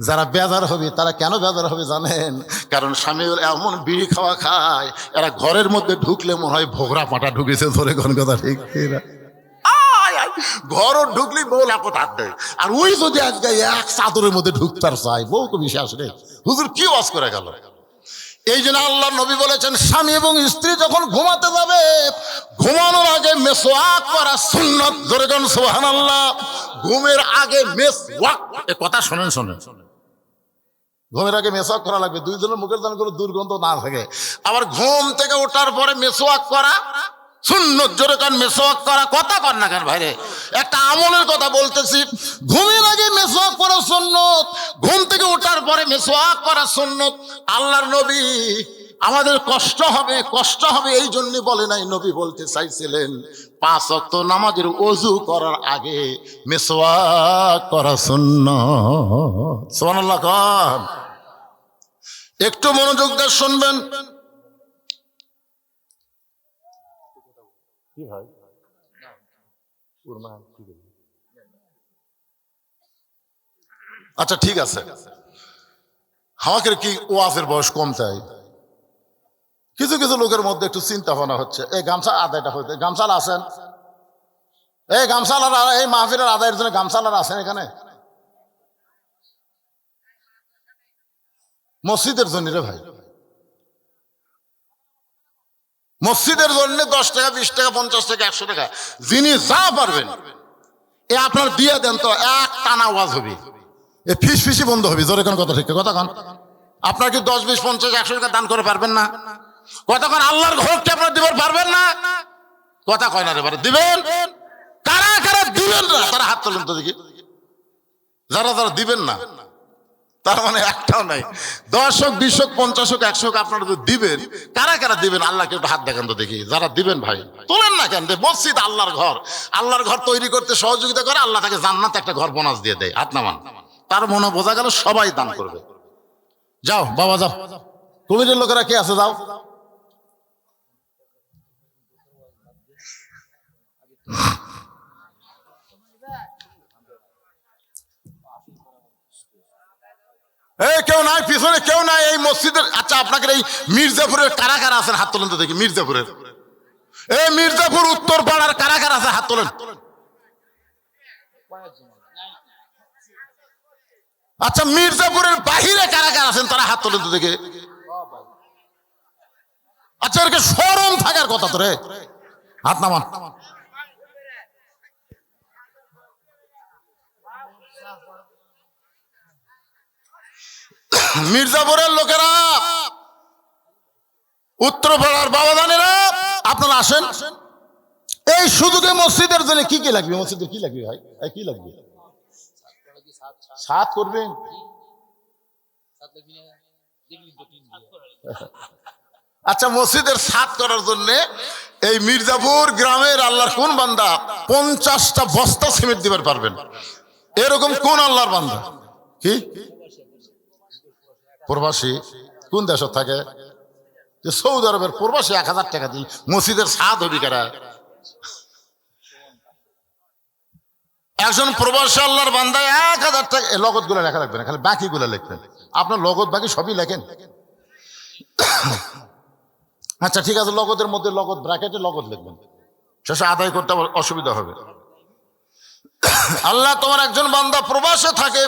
যারা বেজার হবে তারা কেন বেজার হবে জানেন? কারণ স্বামী এমন বিড়ি খাওয়া খায়, এরা ঘরের মধ্যে ঢুকলে মনে হয় ভোগরা পাটা ঢুকেছে। ধরে কোন কথা ঠিক না? ঘর ঢুকলি বউ লাপত হাত দেয়। আর ওই যদি আজকে এক চাদরের মধ্যে ঢুকতার চাই, বউ তো বিশ্বাস নেই। হুজুর কি ওয়াজ করে গেল? এই জন্য আল্লাহ নবী বলেছেন, স্বামী এবং স্ত্রী যখন ঘুমাতে যাবে ঘুমানোর আগে মেসওয়াক করা সুন্নাত। ধরে কোন সুবহানাল্লাহ। ঘুমের আগে মেসওয়াক, এ কথা শোনেন শোনেন। ঘুমের আগে মেসওয়াক করা লাগবে, দুইজনের মুখের যেন কোনো দুর্গন্ধ না থাকে। আবার ঘুম থেকে ওঠার পরে মেসওয়াক করা সুন্নত। জোরে কান মেসওয়াক করা কথা কর না কেন ভাইরে? একটা আমলের কথা বলতেছি। ঘুমের আগে মেসওয়াক করা সুন্নত, ঘুম থেকে ওঠার পরে মেসওয়াক করা সুন্নত। আল্লাহর নবী আমাদের কষ্ট হবে এই জন্য বলে নাই। নবী বলতে চাইছিলেন 5 ওয়াক্ত নামাজের ওযু করার আগে মেসওয়াক করা সুন্নত। সুবহানাল্লাহ। একটু মনোযোগ দিয়ে শুনবেন। কি ভাই আচ্ছা ঠিক আছে, আমাকে কি ওয়াজের বয়স কম চাই? কিছু কিছু লোকের মধ্যে একটু চিন্তা ভাবনা হচ্ছে। এই গামছা আদায়টা হইতে, গামছালা আছেন? এই গামছালার এই মাহফিলের আদায়ের জন্য গামছালার আছেন এখানে? মসজিদের জন্য রে ভাই, মসজিদের জন্য 10 টাকা 20 টাকা 50 টাকা 100 টাকা যিনি যা পারবেন এ আপনার দিয়ে দেন তো এক টানা ওয়াজ হবে, এ ফিস ফিসি বন্ধ হবে। জোরে কোন কথা, ঠিক কথা কান। আপনার কি 10 20 50 100 টাকা দান করে পারবেন না? কথা কান। আল্লাহর ঘরকে আপনার দিবার পারবেন না? কথা কয় না রে বারে, দিবেন। কারা কারা দিবেন না তারা হাত তোলেন তো দেখি। যারা যারা দিবেন না তার মানে একটাও নাই। 10 হোক 20 হোক 50 হোক 100 হোক আপনারা তো দিবেন। কারা কারা দিবেন আল্লাহকে একটু হাত দেখান তো দেখি। যারা দিবেন ভাই তোলেন না কেন? মসজিদ আল্লাহর ঘর, আল্লাহর ঘর তৈরি করতে সহযোগিতা করে, আল্লাহ তাকে জান্নাতে একটা ঘর বোনাস দিয়ে দেয়। হাত নামান। তার মনে বোঝা গেল সবাই দান করবে। যাও বাবা যাও, কমিটির লোকেরা কে আছে যাও। এই কেউ নাই, পিছনে কেউ নাই এই মসজিদের। আচ্ছা আপনাদের এই মির্জাপুরের কারা কারা আছেন হাত তোলেন তো দেখি। মির্জাপুরের, এই মির্জাপুর উত্তর পাড়ার কারা কারা আছে হাত তোলেন। আচ্ছা মির্জাপুরের বাহিরে কারা কারা আছেন তারা হাত তোলেন তো দেখে। আচ্ছা এর শরম থাকার কথা তো রে, হাত নামান। মির্জাপুরের লোকেরা, উত্তর পাড়ার বাবাদানেরা আপনারা আসেন। এই সুযোগে মসজিদের জন্য কি কি লাগবে? মসজিদের কি লাগবে ভাই? কি লাগবে? সাত করবেন? আচ্ছা মসজিদের সাত করার জন্য এই মির্জাপুর গ্রামের আল্লাহর কোন বান্দা 50টা বস্তা সিমেন্ট দিবার পারবেন? এরকম কোন আল্লাহর বান্দা? কি প্রবাসী কোন দেশ থাকে? সৌদি আরবের প্রবাসী 1000 টাকা দিই মসজিদের সাত হবি কারা? একজন প্রবাসী আল্লাহর বান্দায় 1000 টাকা। লগত গুলা লেখা লাগবে না, খালি বাকি গুলা লিখবেন। আপনার লগত বাকি সবই লেখেন। আচ্ছা ঠিক আছে, লগতের মধ্যে লগত ব্র্যাকেটে লগত লিখবেন, শেষে আদায় করতে অসুবিধা হবে। আল্লাহ তোমার একজন বান্দা প্রবাসে থাকে,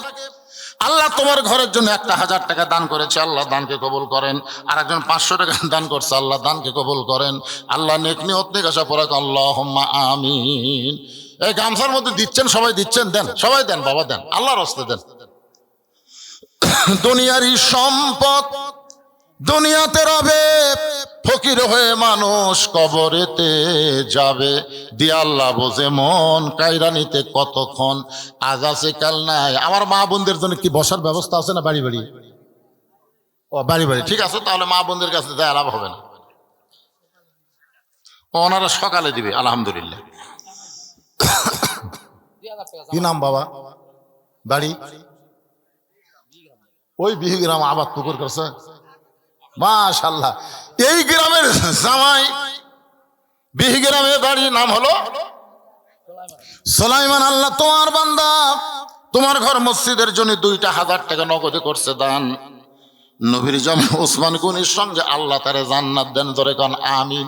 আল্লাহ তোমার ঘরের জন্য 1000 টাকা দান করেছে, আল্লাহ দানকে কবুল করেন। আর একজন 500 টাকা দান করছে, আল্লাহ দানকে কবুল করেন। আল্লাহ নেক নিয়ত নিয়ে আসা পড়া আল্লাহুম্মা আমিন। এই গামছার মধ্যে দিচ্ছেন, সবাই দিচ্ছেন, দেন সবাই দেন বাবা, দেন আল্লাহর রাস্তায় দেন। দুনিয়ারই সম্পদ দুনিয়াতে রবে, ফকির হয়ে মানুষ কবরেতে যাবে। দিয়ে আল্লাহ বোঝে মন কায়রানিতে কতক্ষণ, আজ আছে কাল নাই। আমার মা বোনদের জন্য কি বসার ব্যবস্থা আছে না? বাড়ি বাড়ি? ও বাড়ি বাড়ি, ঠিক আছে। তাহলে মা বোনদের কাছে যায় লাভ হবে না, ওনারা সকালে দিবে আলহামদুলিল্লাহ। কি নাম বাবা? বাড়ি ওই বিহিগ্রাম আবাদ পুকুর করছে। মাশাআল্লাহ, এই গ্রামের জামাই বিহিগ্রামে বাড়ি, নাম হলো সুলাইমান। আল্লাহ তোমার বান্দা তোমার ঘর মসজিদের জন্য 2000 টাকা নগদে করছে দান। নবীর জামাই ওসমান গনির সঙ্গে আল্লাহ তারে জান্নাত দেন। ধরে কান আমিন।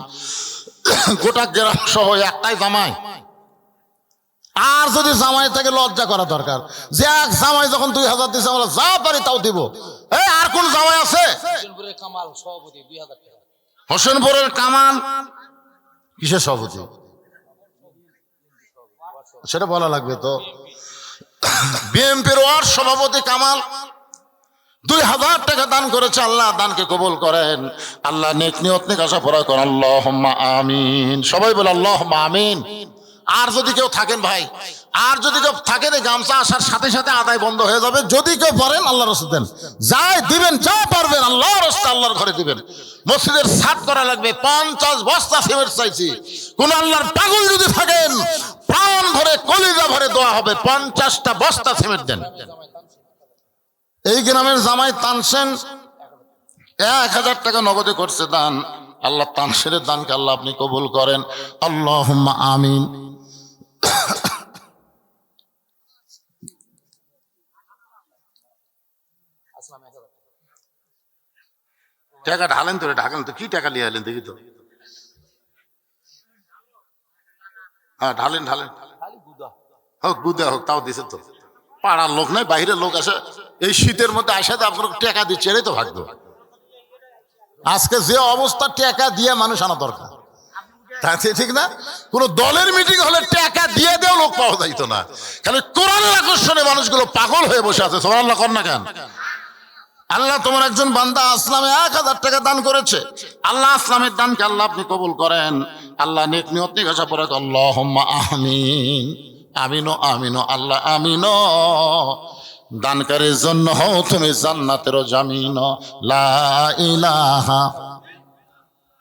গোটা গ্রাম সহ একটাই জামাই। আর যদি জামাই থেকে লজ্জা করা দরকার, যে এক জামাই যখন 2000 দিচ্ছে আমরা যা পারি তাও দিব। এই আর কোন জামাই আছে? হোসেনপুরের কামাল কিসের সভাপতি সেটা বলা লাগবে তো। বিএনপির ওয়ার্ড সভাপতি কামাল 2000 টাকা দান করেছে, আল্লাহ দানকে কবুল করেন। আল্লাহ নেক নিয়ত নিয়ে আশা পড়া করেন আল্লাহুম্মা আমিন। সবাই বলে আল্লাহুম্মা আমিন। আর যদি কেউ থাকেন ভাই, আর যদি কেউ থাকেন এই গামছা আসার সাথে সাথে আদায় বন্ধ হয়ে যাবে। যদি কেউ পারেন আল্লাহর রাস্তায় দেন, যাই দিবেন যা পারবেন আল্লাহর রাস্তায় আল্লাহর ঘরে দিবেন। মসজিদের সাত করা লাগবে, 50 বস্তা সিমেন্ট চাইছি। কোন আল্লাহর পাগল যদি থাকেন প্রাণ ভরে কলিজা ভরে দোয়া হবে, 50টা বস্তা সিমেন্ট দেন। এই গ্রামের জামাই তানসেন 1000 টাকা নগদে করছে দান। আল্লাহ তানসের দানকে আল্লাহ আপনি কবুল করেন আল্লাহুম্মা আমিন। টাকা ঢালেন তো, ঢাকেন তো, কি টাকা নিয়ে এলেন দেখি তো। হ্যাঁ ঢালেন ঢালেন, হোক গুদা হোক, তাও দিছে তো। পাড়ার লোক নাই, বাইরের লোক আসে। এই শীতের মধ্যে আসাতে আপনার টাকা দিচ্ছে, এটাই তো ভাগ্য। আজকে যে অবস্থা, টাকা দিয়ে মানুষ আনা দরকার, তাতে ঠিক না? কোন দলের মিটিং হলে টাকা দিয়ে দেও লোক পাওয়া যাইতো না, খালি কোরআনের আকর্ষণে মানুষগুলো পাগল হয়ে বসে আছে। সুবহানাল্লাহ কর না কেন? আল্লাহ তোমার একজন বান্দা আসলামে 1000 টাকা দান করেছে, আল্লাহ আসলামের দানকে আল্লাহ আপনি কবুল করেন। আল্লাহ নেক নিয়ত নিয়ে আসা পড়ে আল্লাহুম্মা আমিন, আমিনো আমিনো, আল্লাহ আমিনো। দানকারীর জন্য হও তুমি জান্নাতেরও জামিন, লা ইলাহা।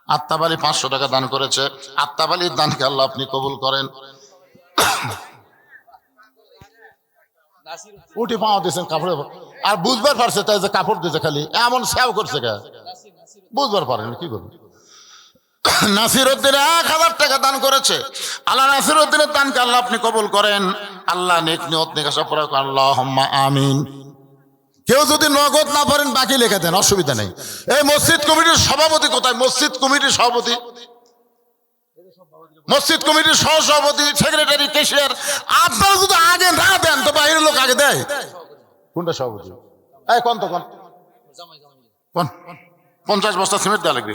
আত্মাবালি 500 টাকা দান করেছে, আত্মাবালির দানকে আল্লাহ আপনি কবুল করেন। উঠি পাওয়া দিয়েছেন কাপড়ে, আর বুঝবার পারছে তাই যে কাপড় দিয়েছে, খালি এমন সেও করছে কে বুঝবার পারেন কি করবে। নাসির উদ্দিন 1000 টাকা দান করেছে, আল্লাহ নাসির উদ্দিনের দানকে আল্লাহ আপনি কবুল করেন। আল্লাহ নেক নিয়ত নিয়ে আসা পড়া আল্লাহুম্মা আমিন। কেউ যদি নগদ না পারেন বাকি লিখে দেন, অসুবিধা নেই। এই মসজিদ কমিটির সভাপতি কোথায়? মসজিদ কমিটির সভাপতি, মসজিদ কমিটির সহসভাপতি, সেক্রেটারি, ক্যাশিয়ার, আপনারা যদি আগে না দেন তো বাইরের লোক আগে দেয়। কোনটা সভাপতি? এই কোন তো কোন 50 বস্তা সিমেন্ট দেওয়া লাগবে।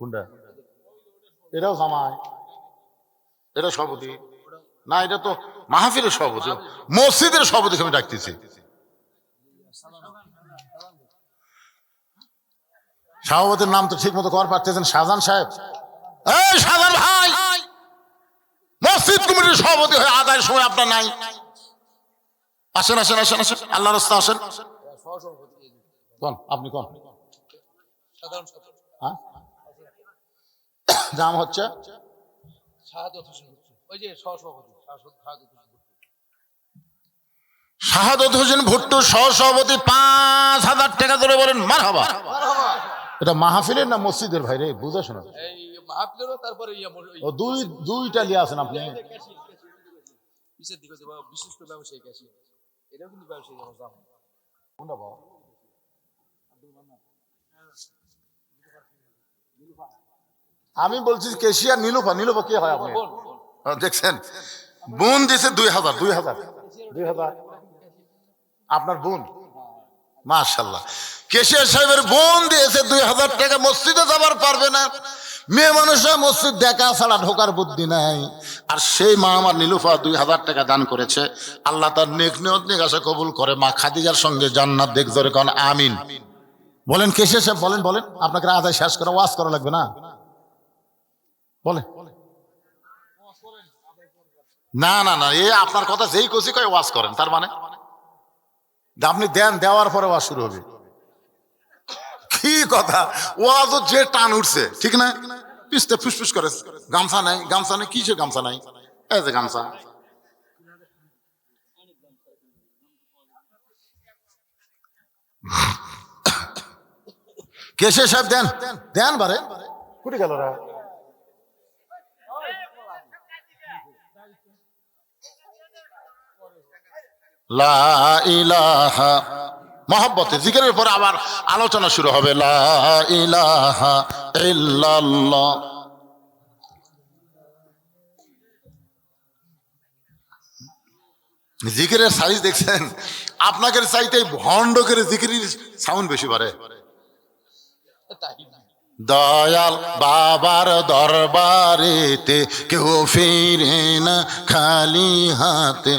কোনটা? এটাও জামাই, এটা সভাপতি না, এটা তো মাহফিলের সভাপতি, মসজিদের সভাপতি আমি ডাকতেছি। সভাপতির নাম তো ঠিক মতো কর পারতেছেন, শাহজাহান সাহেব। এই শাহজাহান ভাই, মসজিদ কমিটির সভাপতি হয়ে আদায়ের সময় আপনার নাই। আসেন আসেন আসেন আসেন, আল্লাহ রাস্তা আসেন। কোন আপনি কোন? নাম হচ্ছে শাহাদত হোসেন ভুট্টো, সহসভাপতি। 5000 টাকা ধরে বলেন মারহাবা। এটা মাহফিলের না মসজিদের ভাই রে? বুঝা শোনা দুইটা লিয়ে আছেন আপনি। আমি বলছি কেশিয়া নীলুফা। নীলুফা কে হয় আপনি? দেখছেন, বোন দিয়েছে 2000 2000 2000 আপনার বোন, মাশাআল্লাহ। কেশিয়া সাহেবের বোন দিয়েছে 2000 টাকা। মসজিদে যাবার পারবে না, মেয়ে মানুষের মসজিদ দেখা ছাড়া ঢোকার বুদ্ধি নাই। আর সেই মা আমার নীলুফা 2000 টাকা দান করেছে। আল্লাহ তার নেক নিয়ত নিগাসা কবুল করে। মা খাদিজার সঙ্গে জান্নাত দেখ, জোরে কোন আমিন বলেন। কেশিয়া সাহেব বলেন, বলেন। আপনাকে আদায় শেষ করে ওয়াজ করা লাগবে না, বলে না না না, এ আপনার কথা যেই কচি কয় ওয়াজ করেন, তার মানে আপনি দেন, দেওয়ার পরে ওয়াজ শুরু হবে। কি কথা, ওয়াজ যে টান উঠছে ঠিক না, পিছতে ফুসফুস করে। গামছা নাই, গামছা নেই, কিসের গামছা নাই? এই যে গামছা। কেশে সাহেব দেন, দেন বারে কুটি গেল রা। লা ইলাহা, মহব্বতে জিকিরের পরে আবার আলোচনা শুরু হবে। লা ইলাহা ইল্লাল্লাহ। জিকিরের সাইজ দেখছেন? আপনাকে চাইতে ভণ্ড করে জিকিরের সাউন্ড বেশি বাড়ে। দয়াল বাবার দরবারেতে কেউ ফিরে না খালি হাতে।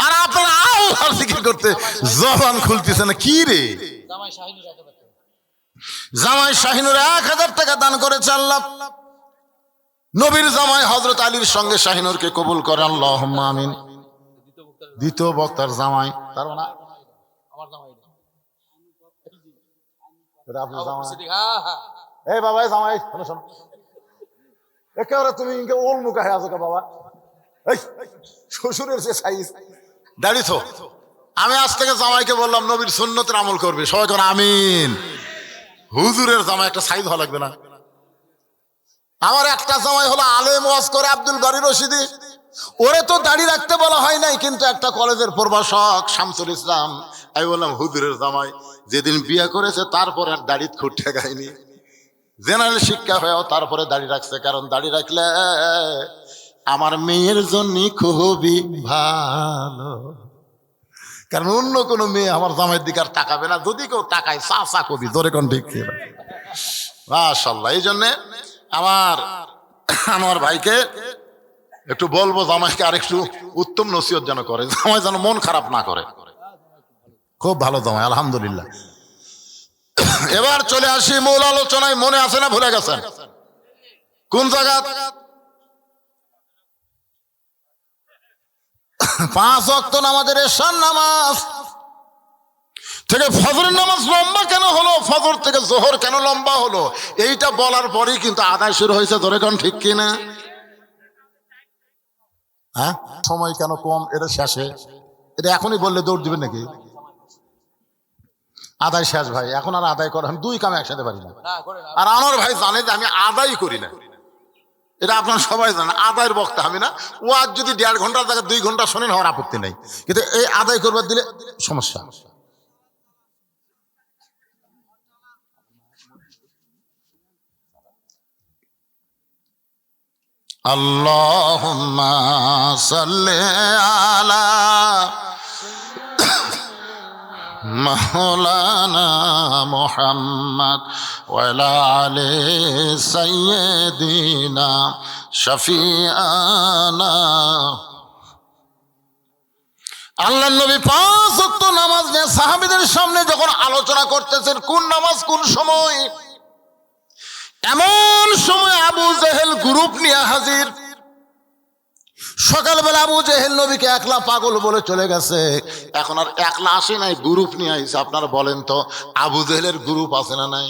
আর আপনারা আল্লাহর জিকির করতে জবান খুলতেছে না কি রে? জামাই শাহিনুর 1000 টাকা দান করেছে আল্লাহ। নবীর জামাই হযরত আলীর সঙ্গে শাহিনুরকে কবুল করে, আল্লাহুম্মা আমিন। দ্বিতীয় বক্তার জামাই, তার মানে আমার জামাই। আপনার জামাই? এই বাবা জামাই শোনো শোনো, একেবারে তুমি ইনকে ওল মুখা হয়ে আছো বাবা। এই শ্বশুরের যে সাইজ দাঁড়িয়ে তো। আমি আজ থেকে জামাইকে বললাম নবীর সুন্নতের আমল করবে, সবাই কোন আমিন। হুজুরের জামাই একটা সাইজ হওয়া লাগবে না? আমার একটা জামাই হলো আলেম ওয়াজ করে, আব্দুল বারী রশিদি। ওরে তো দাড়ি রাখতে বলা হয় নাই, কিন্তু একটা কলেজের প্রভাষক শামসুল ইসলাম। আমি বললাম হুজুরের জামাই যেদিন বিয়ে করেছে তারপর আর দাড়ি খুঁটে গায়নি। জেনারেল শিক্ষা হয়েও তারপরে দাঁড়িয়ে রাখছে, কারণ দাঁড়িয়ে রাখলে আমার মেয়ের জন্য খুবই ভালো, কারণ অন্য কোনো মেয়ে আমার জামাইয়ের দিকে আর তাকাবে না, যদি কেউ তাকায় চা চা কবি, ধরে কোন ঠিক কিনা। মাশাআল্লাহ। এই জন্যে আমার ভাইকে একটু বলবো, জামাইকে আর একটু উত্তম নসিহত যেন করে, জামাই যেন মন খারাপ না করে। খুব ভালো জামাই, আলহামদুলিল্লাহ। এবার চলে আসি মূল আলোচনায়। মনে আছে না ভুলে গেছেন? কোন জায়গা? 5 ওয়াক্ত নামাজের এশার নামাজ থেকে ফজরের নামাজ লম্বা কেন হলো, ফজর থেকে জোহর কেন লম্বা হলো, এইটা বলার পরেই কিন্তু আদায় শুরু হয়েছে, ধরে কোন ঠিক কিনা? হ্যাঁ, সময় কেন কম, এটা শেষে, এটা এখনই বললে দৌড় দিবেন নাকি? আদায় শেষ ভাই, এখন আর আদায় করা, আমি 2 কাম একসাথে পারি না। আর আমার ভাই জানে যে আমি আদায় করি না, এটা আপনারা সবাই জানেন। আদায়ের বক্তা আমি না, ও আজ যদি 1.5 ঘন্টার জায়গায় 2 ঘন্টা শোনেন, হওয়ার আপত্তি নেই, কিন্তু এই আদায় করবার দিলে সমস্যা। আল্লাহুম্মা সাল্লি আলা মাওলানা মুহাম্মদ ওয়া আলা আলি সাইয়্যিদিনা শাফিআনা। আল্লাহর নবী 5 ওয়াক্ত নামাজ নিয়ে সাহাবীদের সামনে যখন আলোচনা করতেছেন কোন নামাজ কোন সময়, এমন সময় আবু জেহেল গ্রুপ নিয়ে হাজির। সকালবেলা আবু জেহেল নবীকে একলা পাগল বলে চলে গেছে, এখন আর একলা আসে নাই, গ্রুপ নিয়ে আইছে। আপনারা বলেন তো, আবু জেহেলের গ্রুপ আছে না নাই?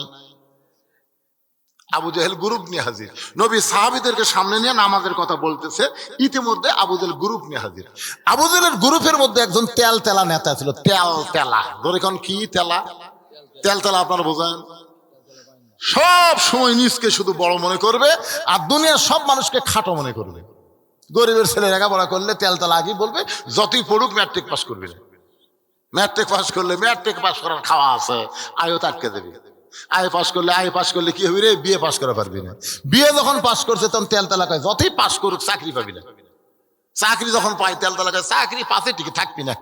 আবু জেহেল গ্রুপ নিয়ে হাজির, নবী সাহাবীদেরকে সামনে নিয়ে নামাজের কথা বলতেছে, ইতিমধ্যে আবু জেহেল গ্রুপ নিয়ে হাজির। আবু জেহেলের গ্রুপের মধ্যে একজন তেলতেলা নেতা ছিল, তেলতেলা। ধরে কোন কি তেলা? তেলতেলা আপনারা বোঝেন? সব সময় নিজকে শুধু বড় মনে করবে, আর দুনিয়ার সব মানুষকে খাটো মনে করবে। গরিবের ছেলে লেখাপড়া করলে তেলতেলা আগেই বলবে, যতই পড়ুক ম্যাট্রিক পাস করবি না। ম্যাট্রিক পাস করলে, ম্যাট্রিক পাস করার খাওয়া আছে, আয়ও আটকে দেবে। আয় পাস করলে কি হবে রে, বিয়ে পাস করা পারবি না। বিয়ে যখন পাস করছে তখন তেলতেলা কয়, যতই পাস করুক চাকরি পাবি না। চাকরি যখন পাই, তেলতেলা কয়, চাকরি পাশে টিকে থাকবি না।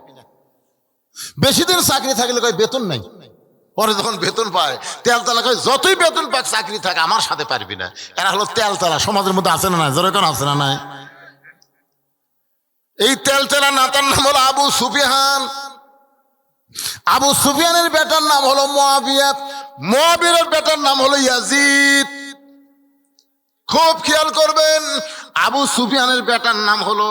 বেশি দিন চাকরি থাকলে কয় বেতন নাই। পরে যখন বেতন পায়, তেলতেলা কয়, যতই বেতন পাক চাকরি থাকে আমার সাথে পারবি না। এরা হলো তেলতেলা। সমাজের মধ্যে আছে না নাই? যেরকম আছে না নাই? এই তেলতেলা নেতার নাম হলো আবু সুফিয়ান। আবু সুফিয়ানের বেটার নাম হলো মুআবিয়া। মুআবিয়ার বেটার নাম হলো ইয়াজিদ। খুব খেয়াল করবেন, আবু সুফিয়ানের বেটার নাম হলো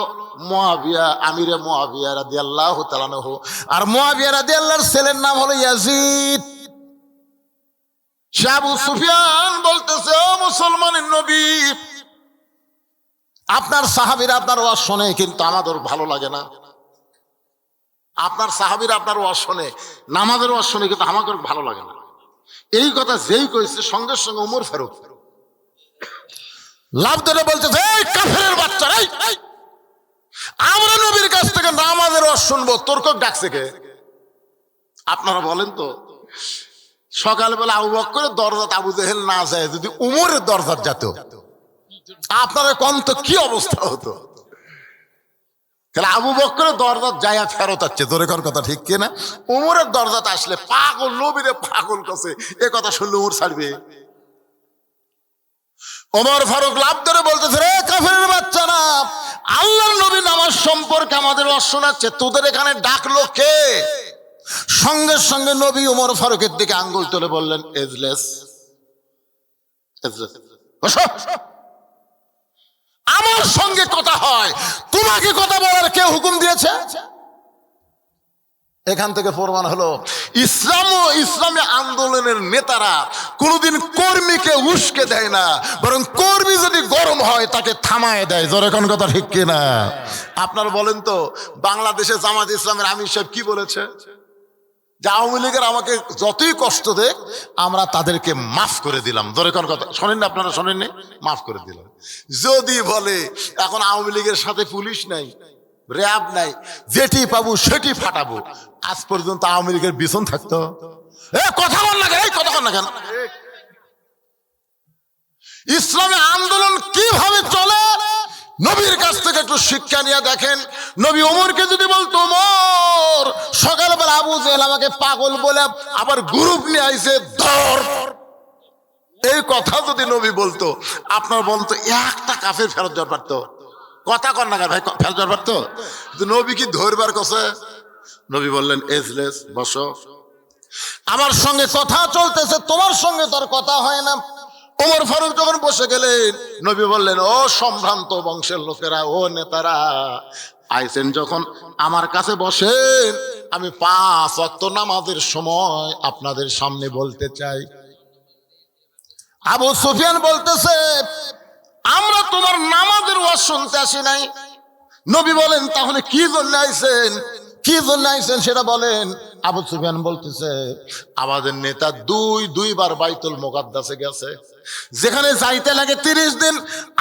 মুআবিয়া, আমিরে মুআবিয়া রাদিয়াল্লাহু তাআলা আনহু। আর মুআবিয়া রাদিয়াল্লাহর ছেলের নাম হলো ইয়াজিদ। আবু সুফিয়ান বলতেছে, ও মুসলমানের নবী, আপনার সাহাবীরা আপনার ওয়াজ শোনে, কিন্তু আমাদের ভালো লাগে না। আপনার সাহাবীরা আপনার ওয়াজ শোনে, নামাজের ওয়াজ শোনে, কিন্তু আমাদের ভালো লাগে না। এই কথা যেই কইছে, সঙ্গে সঙ্গে ওমর ফারুক লাভ ধরে বলতেছে, এই কাফেরের বাচ্চারা, আমরা নবীর কাছ থেকে নামাজের ওয়াজ শুনবো, তোর কক ডাকছে কে? আপনারা বলেন তো, সকালবেলা আবু বকরের দরজাত আবু জেহেল না যায়, যদি উমরের দরজাত যেত, আপনারা কোন তো কি অবস্থা হতো? আবু বকরের দরজাত যাইয়া ফেরত আসছে, তোর কোন কথা ঠিক কিনা? উমরের দরজাত আসলে পাগল, নবীরে পাগল কাছে, এ কথা শুনলে উমর ছাড়বে? ওমর ফারুক লাভ ধরে বলতেছে, রে কাফেরের বাচ্চারা, আল্লাহর নবী নামাজ সম্পর্কে আমাদের ওয়াজ শোনাচ্ছে, তোদের এখানে ডাকলো কে? সঙ্গে সঙ্গে নবী ওমর ফারুকের দিকে আঙ্গুল তুলে বললেন, এজলেস, আমার সঙ্গে কথা হয়, তোমাকে কথা বলার কে হুকুম দিয়েছে? এখান থেকে প্রমাণ হলো, ইসলাম ও ইসলামী আন্দোলনের নেতারা কোনোদিন কর্মীকে উস্কে দেয় না, বরং কর্মী যদি গরম হয় তাকে থামায় দেয়। যেরকম কথা ঠিক কিনা? আপনারা বলেন তো, বাংলাদেশে জামাত ইসলামের আমির সাহেব কি বলেছে? যে আওয়ামী লীগের আমাকে যতই কষ্ট দেয়, আমরা তাদেরকে মাফ করে দিলাম। যেরকম কথা শোনেননি আপনারা? শোনেননি? মাফ করে দিলাম। যদি বলে এখন আওয়ামী লীগের সাথে পুলিশ নাই, র্যাব নাই, যেটি পাবো সেটি ফাটাবো, আজ পর্যন্ত আওয়ামী লীগের বিছন থাকতো? কথা বল না কেন? এই কথা বল না কেন? ইসলামে আন্দোলন কিভাবে চলে নবীর কাছ থেকে একটু শিক্ষা নিয়ে দেখেন। নবী ওমরকে যদি বলতো, ওমর সকালবেলা আবু জেহেল আমাকে পাগল বলে আবার গ্রুপ নিয়ে আইছে ধর, এই কথা যদি নবী বলতো, আপনার বলতো একটা কাফের ফেরত যাওয়ার পারতো? কথা কর না ভাই, ফেরত যাওয়ার পারতো? নবী কি ধরবার কছে? নবী বললেন এজলেস, বসো, আমার সঙ্গে কথা চলতেছে, তোমার সঙ্গে তোর কথা হয় না। ওমর ফারুক যখন বসে গেলেন, নবী বললেন, ও সম্ভ্রান্ত বংশের লোকেরা, ও নেতারা, আইসেন যখন আমার কাছে বসেন, আমি 5 ওয়াক্ত নামাজের সময় আপনাদের সামনে বলতে চাই। আবু সুফিয়ান বলতেছে, আমরা তোমার নামাজের ওয়াজ শুনতে আসি নাই। নবী বলেন, তাহলে কি জন্য আইছেন, কি জন্য আইছেন সেটা বলেন। আবু সুফিয়ান বলতেছে, আমাদের নেতা দুইবার বাইতুল মুকাদ্দাসে গেছে, যেখানে যাইতে লাগে 30 দিন,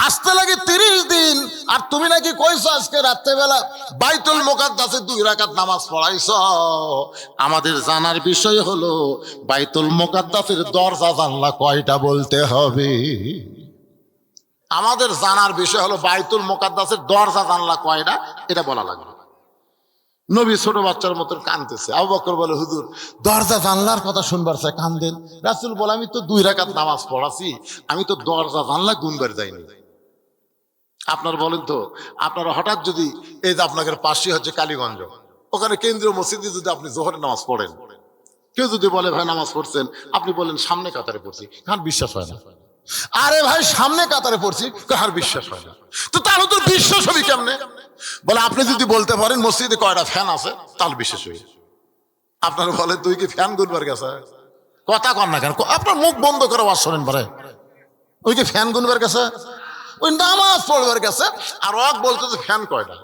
আসতে লাগে 30 দিন, আর তুমি নাকি কইছো আজকে রাত্রেবেলা বাইতুল মুকাদ্দাসে 2 রাকাত নামাজ পড়াইছো। আমাদের জানার বিষয় হলো বাইতুল মুকাদ্দাসের দরজা জানলা কয়টা বলতে হবে। আমাদের জানার বিষয় হলো বাইতুল মুকাদ্দাসের দরজা জানলা কয়টা, এটা বলা লাগবে। নবী ছোট বাচ্চার মতন কাঁদতেছে। আবু বকর বলে, হুজুর দরজা জানলার কথা শুনবার চাই, কান্দেন। রাসূল বলে, আমি তো 2 রাকাত নামাজ পড়াছি, আমি তো দরজা জানলা গুনবার যাইনি। আপনার বলেন তো, আপনারা হঠাৎ যদি এই যে আপনাদের পাশে হচ্ছে কালীগঞ্জ, ওখানে কেন্দ্রীয় মসজিদে যদি আপনি জোহরের নামাজ পড়েন, কেউ যদি বলে ভাই নামাজ পড়ছেন, আপনি বলেন সামনে কাতারে পড়ছি, কার বিশ্বাস হয় না? আরে ভাই সামনে কাতারে পড়ছি, কার বিশ্বাস হয় না? তো তাহলে তো বিশ্বাস হবে কেমনে? বলে, আপনি যদি বলতে পারেন মসজিদে কয়টা ফ্যান আছে, তাহলে বিশ্বাস হয়ে। আপনারা বলে, তুই কি ফ্যান গুনবার গেছে? কথা কন না কেন? আপনার মুখ বন্ধ করে ওয়াজ শোনেন পারে। ওই কি ফ্যান গুনবার গেছে? ওই নামাজ পড়বার গেছে। আর ওক বলতেছে ফ্যান কয়টা।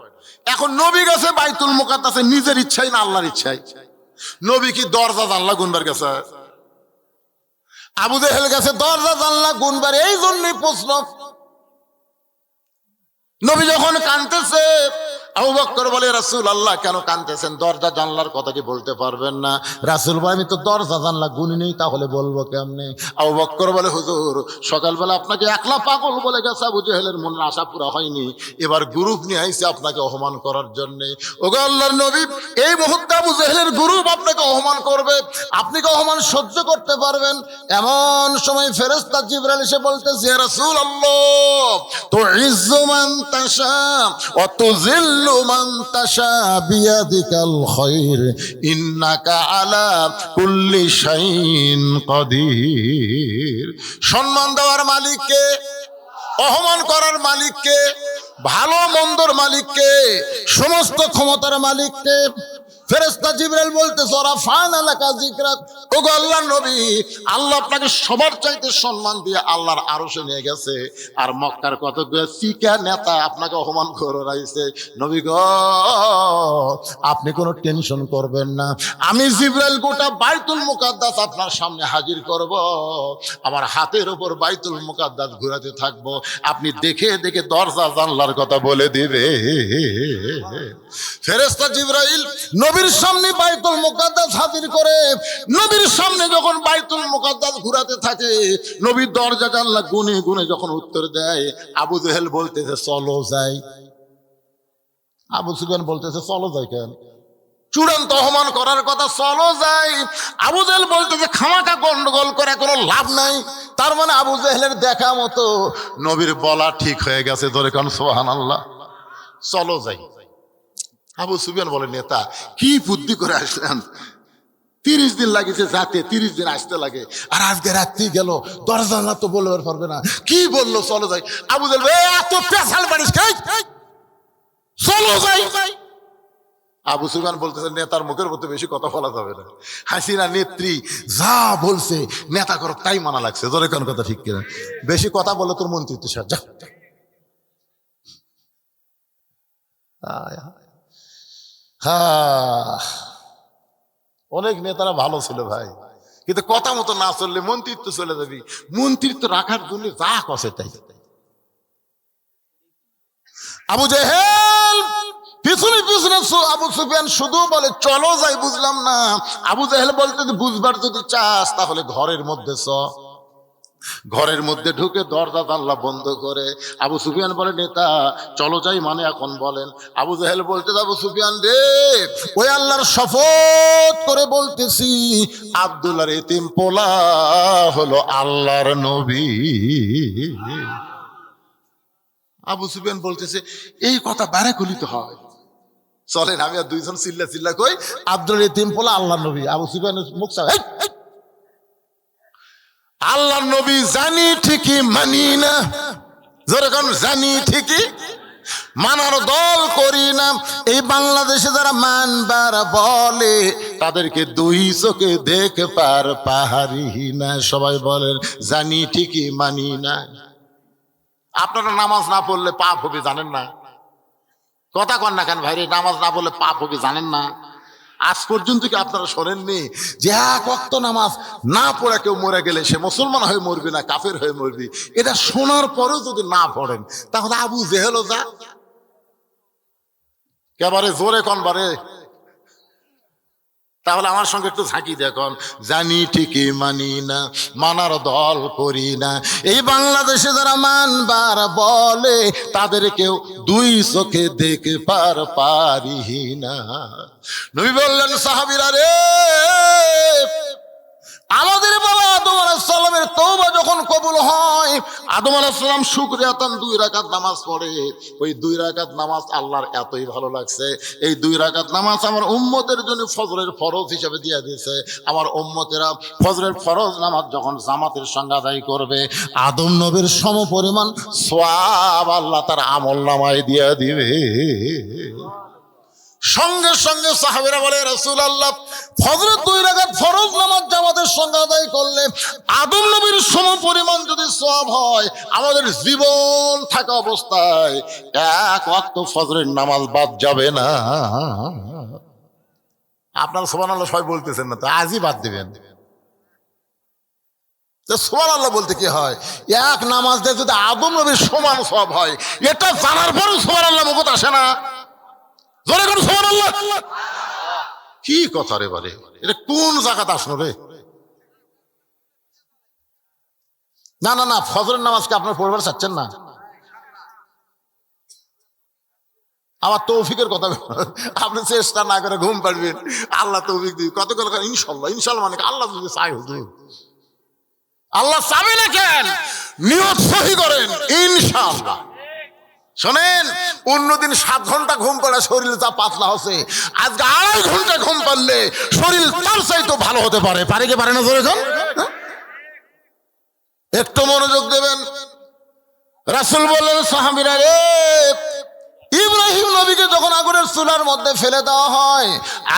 এখন নবী গেছে বাইতুল মুকাদ্দাসে নিজের ইচ্ছাই না আল্লাহর ইচ্ছাই। নবী কি দরজা জানলা গুনবার গেছে? আবু জেহেল গেছে দরজা জানলা গুনবার। এই জন্যই প্রশ্ন। নবী যখন কাঁদতেছে, আবু বকর বলে, রাসূল আল্লাহ কেন কাঁদতেছেন? দরজা জানলার কথা কি বলতে পারবেন না? রাসূল বলে, আমি তো দরজা জানলা গুনি নেই, তাহলে বলবো কেমনে? আবু বকর বলে, হুজুর সকালবেলা আপনাকে একলা পাগল বলে গেছে, আবু জেহেলের মনের আশা পুরা হয়নি, এবার গ্রুপ নিয়ে আইছে আপনাকে অপমান করার জন্য। ওগো আল্লাহর নবী, এই মুহূর্তে আবু জেহেলের গ্রুপ আপনাকে অপমান করবে, আপনি কি অপমান সহ্য করতে পারবেন? এমন সময় ফেরেশতা জিবরাইল এসে বলতেছে, ইয়া রাসূলুল্লাহ, তুইজ্জু মান তাশা ওয়া তুযিল্লু মান তাশা বিয়াদিকাল খায়র ইন্নাকা আলা কুল্লি শাইইন কাদির। সম্মান দেওয়ার মালিককে, অপমান করার মালিককে, ভালো মন্দর মালিককে, সমস্ত ক্ষমতার মালিককে। ফেরেশতা জিবরাইল বলতেছে, রাফা'না লাকা যিকরাক, ওগো আল্লাহর নবী, আল্লাহ আপনাকে সবার চাইতে সম্মান দিয়ে আল্লাহর আরশে নিয়ে গেছে, আর মক্কার কতগুলো ফিকা নেতা আপনাকে অপমান করে রাইছে। নবী গো, আপনি কোনো টেনশন করবেন না, আমি জিবরাইল গোটা বাইতুল মুকাদ্দাস আপনার সামনে হাজির করব, আমার হাতের উপর বাইতুল মুকাদ্দাস ঘোরাতে থাকবো, আপনি দেখে দেখে দরজা জানলার কথা বলে দিবে। ফেরেশতা জিবরাইল নবীর সামনে বাইতুল মুকাদ্দাস হাজির করে, নবীর সামনে যখন বাইতুল মুকাদ্দাস ঘুরাতে থাকে, নবীর দরজা জানলা গুনে গুনে যখন উত্তর দেয়, আবু জেহেল বলতেছে চলো যাই। আবু সুফিয়ান বলতেছে চলো যাই কেন? চূড়ান্ত অপমান করার কথা, চলো যাই। আবু জেহেল বলতেছে খামাকা গন্ডগোল করে কোনো লাভ নাই। তার মানে আবু জেহেলের দেখা মতো নবীর বলা ঠিক হয়ে গেছে। ধরে কারণ সুবহানাল্লাহ, চলো যাই। আবু সুফিয়ান বলে, নেতা কি বুদ্ধি করে আসলেন? 30 দিন লাগিয়েছে যাতে, 30 দিন আসতে লাগে, আর আজকে রাত্রি গেল, দরজা না তো বলবার পারবে না, কি বললো চলো যাই। আবু জেহেল এত পেশাল পারিস, চলো যাই। আবু সুফিয়ান বলতেছে, নেতার মুখের মধ্যে বেশি কথা বলা যাবে না। হাসিনা নেত্রী যা বলছে নেতা করো তাই মানা লাগছে। ধরে কোন কথা ঠিক কিনা? বেশি কথা বলে তোর মন্ত্রিত্ব যা। অনেক নেতারা ভালো ছিল ভাই, কিন্তু কথা মতো না চললে মন্ত্রিত্ব চলে যাবি। মন্ত্রিত্ব রাখার জন্য যা কষে তাই। আবু জেহেল পিছনে পিছনে আবু সুফিয়ান শুধু বলে চলো যাই। বুঝলাম না। আবু জেহেল বলতে, বুঝবার যদি চাস তাহলে ঘরের মধ্যে চ। ঘরের মধ্যে ঢুকে দরজা জানলা বন্ধ করে আবু সুফিয়ান বলে, নেতা চলো যাই, মানে এখন বলেন। আবু জাহেল বলতে, আবু সুফিয়ান রে, ওই আল্লাহর শপথ করে বলতেছি, আব্দুল্লাহর এতিম পোলা হলো আল্লাহর নবী। আবু সুফিয়ান বলতেছে, এই কথা বারে গলিতে হয়, চলেন আমি আর দুইজন চিল্লা চিল্লা কই, আব্দুল এতিম পোলা আল্লাহর নবী। আবু সুফিয়ান মুখ চায়, আল্লাহর নবী জানি ঠিকই মানি না, যেরকম জানি ঠিকই মানার দল করি না। এই বাংলাদেশে যারা মানবার বলে তাদেরকে দুই চোখে দেখবার পাহাড়ি না। সবাই বলেন জানি ঠিকই মানি না। আপনারা নামাজ না পড়লে পাপ হবে জানেন না? কথা কন না কেন ভাই? নামাজ না পড়লে পাপ হবে জানেন না? আজ পর্যন্ত কি আপনারা শোনেননি যে এক ওয়াক্ত নামাজ না পড়ে কেউ মরে গেলে সে মুসলমান হয়ে মরবি না কাফের হয়ে মরবি? এটা শোনার পরেও যদি না পড়েন তাহলে আবু জেহেলও যা, একেবারে জোরে কন বারে। তাহলে আমার সঙ্গে একটু ঝাঁকি দেখুন, জানি ঠিকই মানি না, মানার দল করি না। এই বাংলাদেশে যারা মানবার বলে তাদেরকেও দুই চোখে দেখবার পারি না। নবী বললেন, সাহাবীরা রে, আমাদের বাবা আদম আলাইহিস সালামের তওবা যখন কবুল হয়, আদম আলাইহিস সালাম শুকরিয়াতান 2 রাকাত নামাজ পড়ে। ওই 2 রাকাত নামাজ আল্লাহর এতই ভালো লাগছে, এই 2 রাকাত নামাজ আমার উম্মতের জন্য ফজরের ফরজ হিসেবে দিয়ে দিয়েছে। আমার উম্মতেরা ফজরের ফরজ নামাজ যখন জামাতের সঙ্গে আদায় করবে, আদম নবীর সমপরিমাণ সওয়াব আল্লাহ তার আমলনামায় দিয়ে দিবে। সঙ্গে সঙ্গে সাহাবীরা বলে, রাসূলুল্লাহ, ফজরের 2 রাকাত ফরজ নামাজ জামাতের সঙ্গে আদায় করলে আদম নবীর সমপরিমাণ যদি সওয়াব হয়, আমাদের জীবন থাকা অবস্থায় এক ওয়াক্ত ফজরের নামাজ বাদ যাবে না। আপনারা সুবহানাল্লাহ সবাই বলতেছেন না তো, আজই বাদ দিবেন। সুবহানাল্লাহ বলতে কি হয়? এক নামাজ দিয়ে যদি আদম নবীর সমান সওয়াব হয়, এটা জানার পরও সুবহানাল্লাহ মুখে আসে না। জোরে করে সুবহানাল্লাহ। কি কথা রে বলে, এটা কোন জায়গাতে আসলো রে? না না না, ফজরের নামাজকে আপনার পড়বার চাচ্ছেন না? আবার তৌফিকের কথা, আপনি চেষ্টা না করে ঘুম পাড়বেন, আল্লাহ তৌফিক দিবে। কত কথা ইনশাল্লাহ, ইনশাল্লাহ মানে আল্লাহ যদি চাই, হুজুর আল্লাহ চাবে না কেন? নিয়ত সহি করেন ইনশাআল্লাহ। শোনেন, অন্যদিন 7 ঘন্টা ঘুম পড়ে শরীর যা পাতলা হচ্ছে, আজকে 2.5 ঘন্টা ঘুম পারলে শরীর তার চাইতো ভালো হতে পারে। পারে কি পারে না? ধরে একটু মনোযোগ দেবেন। রাসূল বললেন, সাহাবীরা রে, ইব্রাহিম নবীকে যখন আগুনের চুলার মধ্যে ফেলে দেওয়া হয়,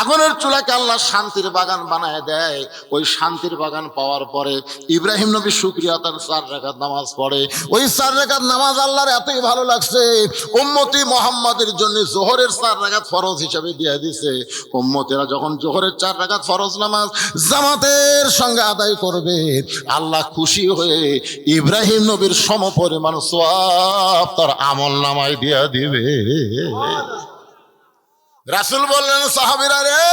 আগুনের চুলাকে আল্লাহ শান্তির বাগান বানায় দেয়। ওই শান্তির বাগান পাওয়ার পরে ইব্রাহিম নবী শুকরিয়া তার 4 রাকাত নামাজ পড়ে। ওই 4 রাকাত নামাজ আল্লাহর এতই ভালো লাগছে, উম্মতি মুহাম্মাদের জন্য জোহরের 4 রাকাত ফরজ হিসেবে দিয়ে দিয়েছে। উম্মতেরা যখন জোহরের 4 রাকাত ফরজ নামাজ জামাতের সঙ্গে আদায় করবে, আল্লাহ খুশি হয়ে ইব্রাহিম নবীর সমপরিমাণ সওয়াব তার আমলনামায় দিয়ে দিবে। রাসূল বললেন, সাহাবীরা রে,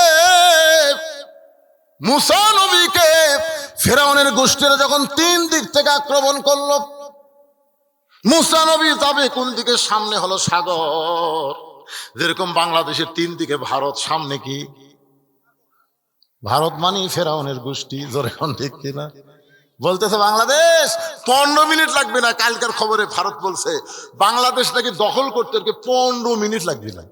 মুসা নবীকে ফিরআউনের গোষ্ঠীরা যখন 3 দিক থেকে আক্রমণ করলো, মুসা নবী যাবে কোন দিকে? সামনে হলো সাগর। যেরকম বাংলাদেশের 3 দিকে ভারত, সামনে কি? ভারত মানে ফিরআউনের গোষ্ঠী। জোরে কোন ঠিক কিনা? বলতেছে বাংলাদেশ 15 মিনিট লাগবে না। কালকার খবরে ভারত বলছে বাংলাদেশ নাকি দখল করতে 15 মিনিট লাগবে না।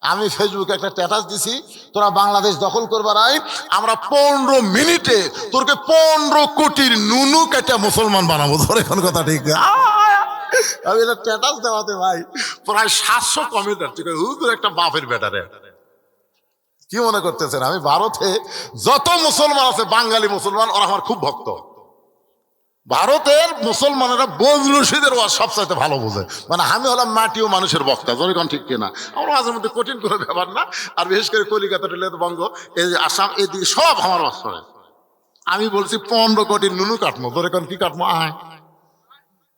আমি ফেসবুকে একটা স্ট্যাটাস দিছি, তোরা বাংলাদেশ দখল করবার আই, আমরা 15 মিনিটে তোরকে 15 কোটির নুনু কেটে মুসলমান বানাবো। ধরে কোন কথা ঠিক? আমি এটা স্ট্যাটাস দেওয়াতে ভাই প্রায় 700 কমেন্ট আসছে, হুজুর একটা বাপের বেটারে। কি মনে করতেছেন আমি ভারতে যত মুসলমান আছে, বাঙালি মুসলমান, ওরা আমার খুব ভক্ত। ভারতের মুসলমানেরা বজলুসিদের ওয়াজ সবচাইতে ভালো বোঝে। মানে আমি হলাম মাটি ও মানুষের বক্তা। যখন ঠিক কিনা? আমার মাঝে মধ্যে কঠিন কোনো ব্যাপার না। আর বিশেষ করে কলিকাতা, বঙ্গ, এই যে আসাম, এদিকে সব আমার ওয়াজ করে। আমি বলছি 15 কোটির নুনু কাটবো। ধরে কোন কি কাটবো?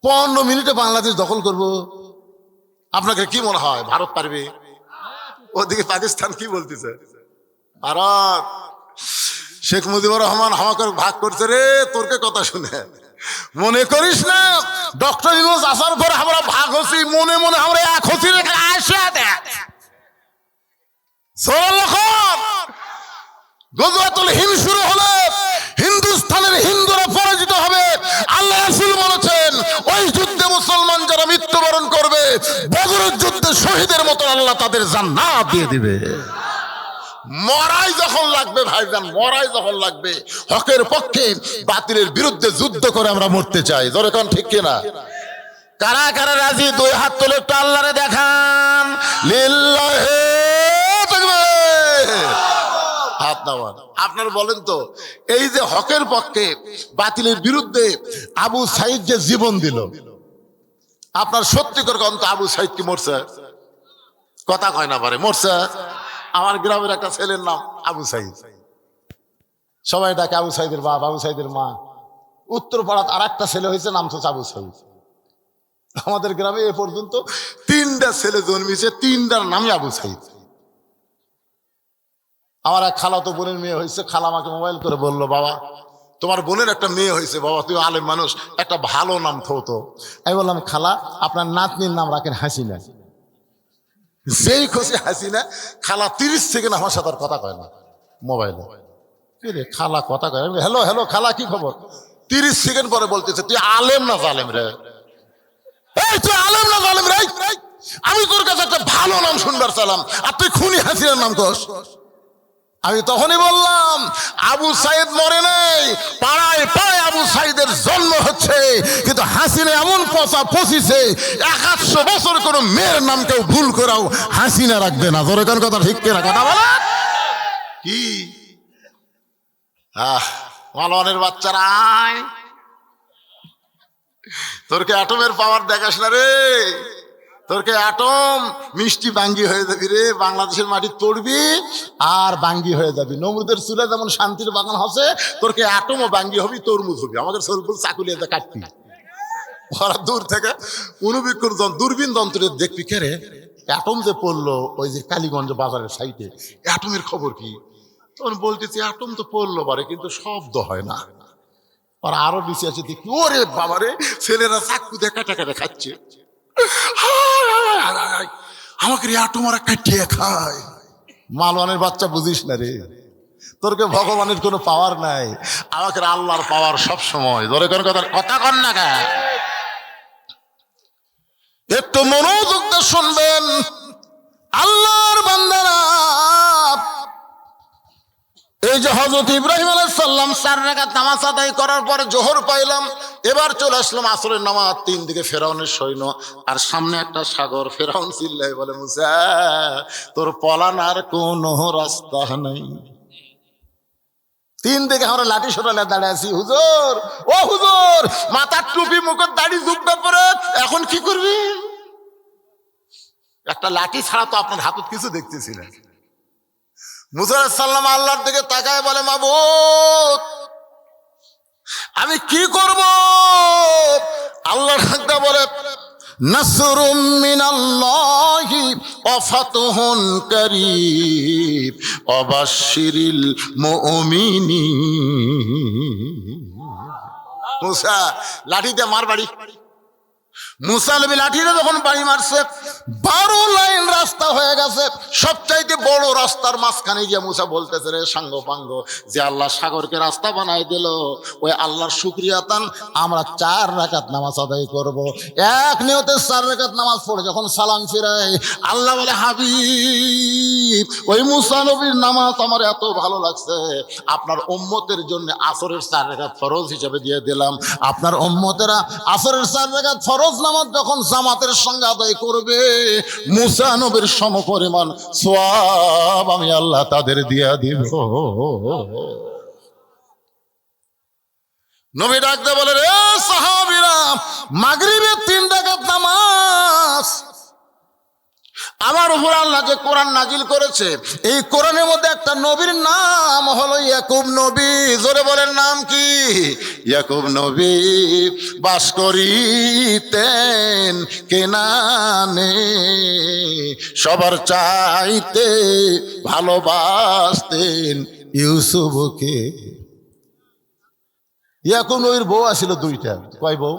15 মিনিটে বাংলাদেশ দখল করব। আপনাকে কি মনে হয় ভারত পারবে? ওদিকে পাকিস্তান কি বলতেছে? ভারত শেখ মুজিবুর রহমান আমাকে ভাগ করছে রে, তোরকে কথা শুনে মনে করিস না ডক্টর ইউনূস আসার পর আমরা ভাগ হচ্ছি, মনে মনে আমরা এক হচ্ছি রেখে আসে দেখ গজওয়াতুল হিন্দ শুরু হলে হিন্দুস্তানের হিন্দুরা পরাজিত হবে। আল্লাহ রাসূল বলেছেন ওই যুদ্ধে মুসলমান যারা মৃত্যুবরণ করবে বদরের যুদ্ধে শহীদের মতো আল্লাহ তাদের জান্নাত দিয়ে দিবে। মরাই যখন লাগবে ভাইজান, মরাই যখন লাগবে হকের পক্ষে বাতিলের বিরুদ্ধে যুদ্ধ করে আমরা মরতে চাই। জোরে কোন ঠিক কিনা? কারা কারা রাজি? দুই হাত তুলে একটু আল্লাহরে দেখান। লিল্লাহি তাকবীর। হাত নামান। আপনারা বলেন তো, এই যে হকের পক্ষে বাতিলের বিরুদ্ধে আবু সাইদ যে জীবন দিল, আপনার সত্যি করে কোন তো আবু সাইদ কি মরছে? কথা কয় না পারে মরছে। আমার গ্রামের একটা ছেলের নাম আবু সাইদ, সবাই ডাকে আবু সাইদের বাপ, আবু সাইদের মা। উত্তর পাড়াত আর একটা ছেলে হয়েছে, নাম তো আবু সাইদ। আমাদের গ্রামে এ পর্যন্ত 3টা ছেলে জন্মেছে, 3টার নামই আবু সাইদ। আমার এক খালাতো বোনের মেয়ে হয়েছে, খালা আমাকে মোবাইল করে বললো, বাবা তোমার বোনের একটা মেয়ে হয়েছে, বাবা তুই আলেম মানুষ, একটা ভালো নাম থতো। আমি বললাম, খালা আপনার নাতনির নাম রাখেন হাসিনা। যেই খুশি হাসিনা, খালা 30 সেকেন্ড আমার সাথে আর কথা কয় না মোবাইলে। খালা কথা কয়, হ্যালো হ্যালো খালা কি খবর? 30 সেকেন্ড পরে বলতেছে, তুই আলেম না জালেম রে? এই তুই আলেম না জালেম রে? আমি তোর কাছে একটা ভালো নাম শুনবার চালাম, আর তুই খুনি হাসিনার নাম কস। আমি তখনই বললাম, আবু সাইদ মরে নাই, পাড়ায় পাড়ায় আবু সাইদের জন্ম হচ্ছে, কিন্তু হাসিনা এমন পচা পচিছে 100 বছর কোনো মেয়ের নাম কেউ ভুল করাও হাসিনা রাখবে না। ধরে কোন কথা ঠিক কিনা? কথা বলে কি? মালওয়ানের বাচ্চারা আয়, তোর কে অ্যাটমের পাওয়ার দেখাস না রে, তোর কে অ্যাটম মিষ্টি বাঙ্গি হয়ে যাবি রে, বাংলাদেশের মাটি পড়বি আর বাঙ্গি হয়ে যাবি। নমরুদের চুলে যেমন শান্তির বাগান হচ্ছে, তোর কে অ্যাটমও বাঙ্গি হবি, তরমুজ হবি। আমাদের সরপুর চাকুলিয়ে কাটবি, ওরা দূর থেকে অনুবীক্ষণ দূরবীন যন্ত্রে দেখবি, কে রে অ্যাটম যে পড়লো ওই যে কালীগঞ্জ বাজারের সাইডে, অ্যাটমের খবর কি? তখন বলতেছি অ্যাটম তো পড়লো পারে, কিন্তু শব্দ হয় না। আর আরো বেশি আছে দেখি, ওরে বাবারে ছেলেরা চাকু দিয়ে কাটা কাটা খাচ্ছে। আমাকে অ্যাটম আর কাটিয়ে খায়। মালওয়ানের বাচ্চা বুঝিস না রে, তোরকে ভগবানের কোনো পাওয়ার নাই, আমাকে আল্লাহর পাওয়ার সব সময়। ধরে কোন কথা কথা কন না কে? একটু মনোযোগ দিয়ে শুনবেন আল্লাহর বান্দারা। এই যে হযরত ইব্রাহিম আলাইহিস সালাম 4 রাকাত নামাজ আদায় করার পরে জোহর পাইলাম, এবার চলে আসলাম আসরের নামাজ। 3 দিকে ফেরাউনের সৈন্য আর সামনে একটা সাগর। ফেরাউন চিল্লায় বলে, মুসা তোর পলানার কোনো রাস্তা নাই। 3 দিকে আমরা লাঠি সরালে দাঁড়িয়ে আছি। হুজুর, ও হুজুর, মাথার টুপি মুখের দাড়ি জুব্বা পরে এখন কি করবি? একটা লাঠি ছাড়া তো আপনার হাতত কিছু দেখতেছিলেন। মুসা আলাইহিস সালাম আল্লাহর দিকে তাকায় বলে, মাবুদ আমি কি করব? আল্লাহ ডাকতে বলে, নাসরুম মিনাল্লাহি ওয়া ফাতহুন কারীব ওয়া বাশশিরিল মুমিনিন। মুসা লাঠিতে মার বাড়ি। মুসা নবী লাঠিতে যখন বাড়ি মারছে, 12 লাইন রাস্তা হয়ে গেছে। সবচাইতে বড় রাস্তার মাঝখানে গিয়ে মুসা বলতেছে, রে সাঙ্গ পাঙ্গ, যে আল্লাহ সাগরকে রাস্তা বানাই দিল, ওই আল্লাহর শুকরিয়া তান আমরা 4 রাকাত নামাজ আদায় করব। এক নিয়তে 4 রাকাত নামাজ পড়ে যখন সালাম ফিরাই, আল্লাহ বলে, হাবিব ওই মুসা নবীর নামাজ আমার এত ভালো লাগছে, আপনার উম্মতের জন্য আসরের 4 রাকাত ফরজ হিসেবে দিয়ে দিলাম। আপনার উম্মতেরা আসরের 4 রাকাত ফরজ নামাজ যখন জামাতের সঙ্গে আদায় করবে, মুসা নবীর সমপরিমাণ সওয়াব আমি আল্লাহ তাদের দিয়া দিব। নবী ডাকতে বলে, রে সাহাবীরা, মাগরিবের 3 রাকাত নামাজ আমার উপর আল্লাহ যে কোরআন নাজিল করেছে, এই কোরআনের মধ্যে একটা নবীর নাম হলো ইয়াকুব নবী। জোরে বলেন, নাম কি? ইয়াকুব নবী বাস করিতেন কেনানে, সবার চাইতে ভালোবাসতেন ইউসুফকে। ইয়াকুব নবীর বউ আসিল দুইটা। কয় বউ?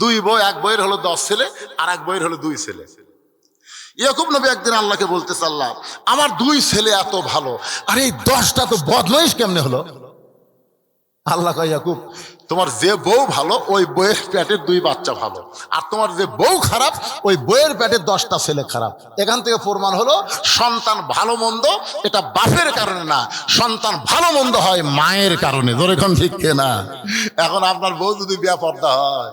দুই বউ। এক বইয়ের হলো 10 ছেলে, আর এক বইয়ের হলো 2 ছেলে। ইয়াকুব নবী একদিন আল্লাহকে বলতেছে, আল্লাহ আমার 2 ছেলে এত ভালো, আর এই 10টা তো বদমাইশ কেমনে হলো? আল্লাহ কয়, ইয়াকুব তোমার যে বউ ভালো ওই বউয়ের পেটের 2 বাচ্চা ভালো, আর তোমার যে বউ খারাপ ওই বউয়ের পেটের 10টা ছেলে খারাপ। এখান থেকে প্রমাণ হলো সন্তান ভালো মন্দ এটা বাপের কারণে না, সন্তান ভালো মন্দ হয় মায়ের কারণে। ধরে এখন ঠিক না? এখন আপনার বউ যদি বেপর্দা হয়,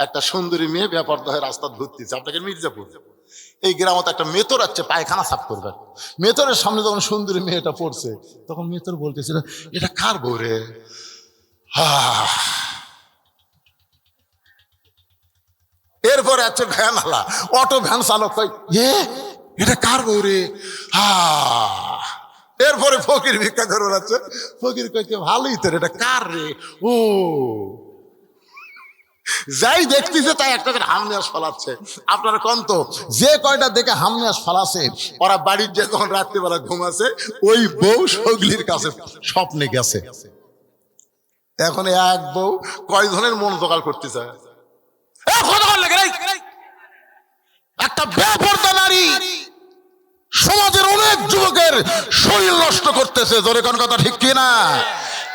একটা সুন্দরী মেয়ে বেপর্দা হয়ে রাস্তা ঘুরতেছে, আপনাকে মির্জাপুর এই গ্রামে একটা মেতর আছে পায়খানা সাফ করবে, মেতরের সামনে যখন সুন্দরী মেয়েটা পড়ছে তখন মেতর বলতেছিল, এটা কার বউ রে? এরপরে আছে ভ্যানওয়ালা, অটো ভ্যান চালক, এটা কার বউ রে? এরপরে ফকির ভিক্ষা করে আছে, ফকির কইছে ভালোই তো, এটা কার রে? ও যাই দেখতেছে তাই একটা করে হামনিয়াস ফলাচ্ছে। আপনারা কোন তো যে কয়টা দেখে হামনিয়াস ফলাছে ওরা বাড়ির যে যখন রাত্রিবেলা ঘুমাছে ওই বউ সগলির কাছে স্বপ্নে গেছে। এখন এক বউ কয়জনের মন জোগাড় করতে চায়? একটা বেপরদা নারী সমাজের অনেক যুবকের শরীর নষ্ট করতেছে। জোরে কোন কথা ঠিক কিনা?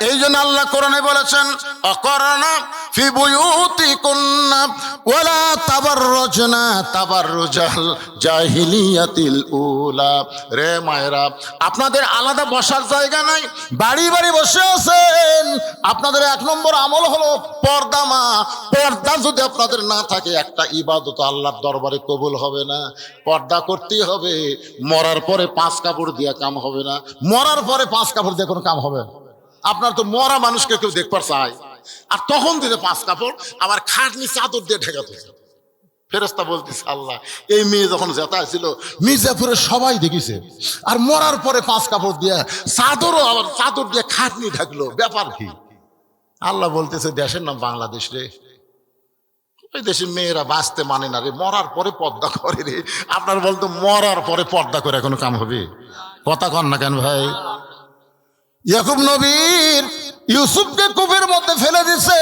এই জন্য আল্লাহ কোরআনে বলেছেন, অকরনা ফি বুয়ুতিকুন্না ওয়ালা তাবাররুজনা তাবাররুজাল জাহিলিয়াতিল উলা। রে মায়েরা, আপনাদের আলাদা বসার জায়গা নাই, বাড়ি বাড়ি বসে আছেন। আপনাদের 1 নম্বর আমল হলো পর্দা। পর্দা যদি আপনাদের না থাকে একটা ইবাদত আল্লাহর দরবারে কবুল হবে না। পর্দা করতেই হবে। মরার পরে 5 কাপড় দিয়ে কাম হবে না। মরার পরে 5 কাপড় দিয়ে কোনো কাম হবে? আপনার তো মরা মানুষকে কেউ দেখবার চায়, আর তখন দিলে 5 কাপড়, আবার খাটনি চাদর দিয়ে ঢেকাতে। ফেরেশতা বলতেছে, আল্লাহ এই মেয়ে যখন জেতা ছিল মির্জাপুরে সবাই দেখিছে, আর মরার পরে 5 কাপড় দিয়ে চাদরও আবার চাদর দিয়ে খাটনি ঢাকলো, ব্যাপার কি? আল্লাহ বলতেছে, দেশের নাম বাংলাদেশ রে, ওই দেশের মেয়েরা বাঁচতে মানে না রে, মরার পরে পর্দা করে রে। আপনার বলতো মরার পরে পর্দা করে কোনো কাম হবে? কথা কন না কেন ভাই? ইয়াকুব নবীর ইউসুফকে কূপের মধ্যে ফেলে দিছে,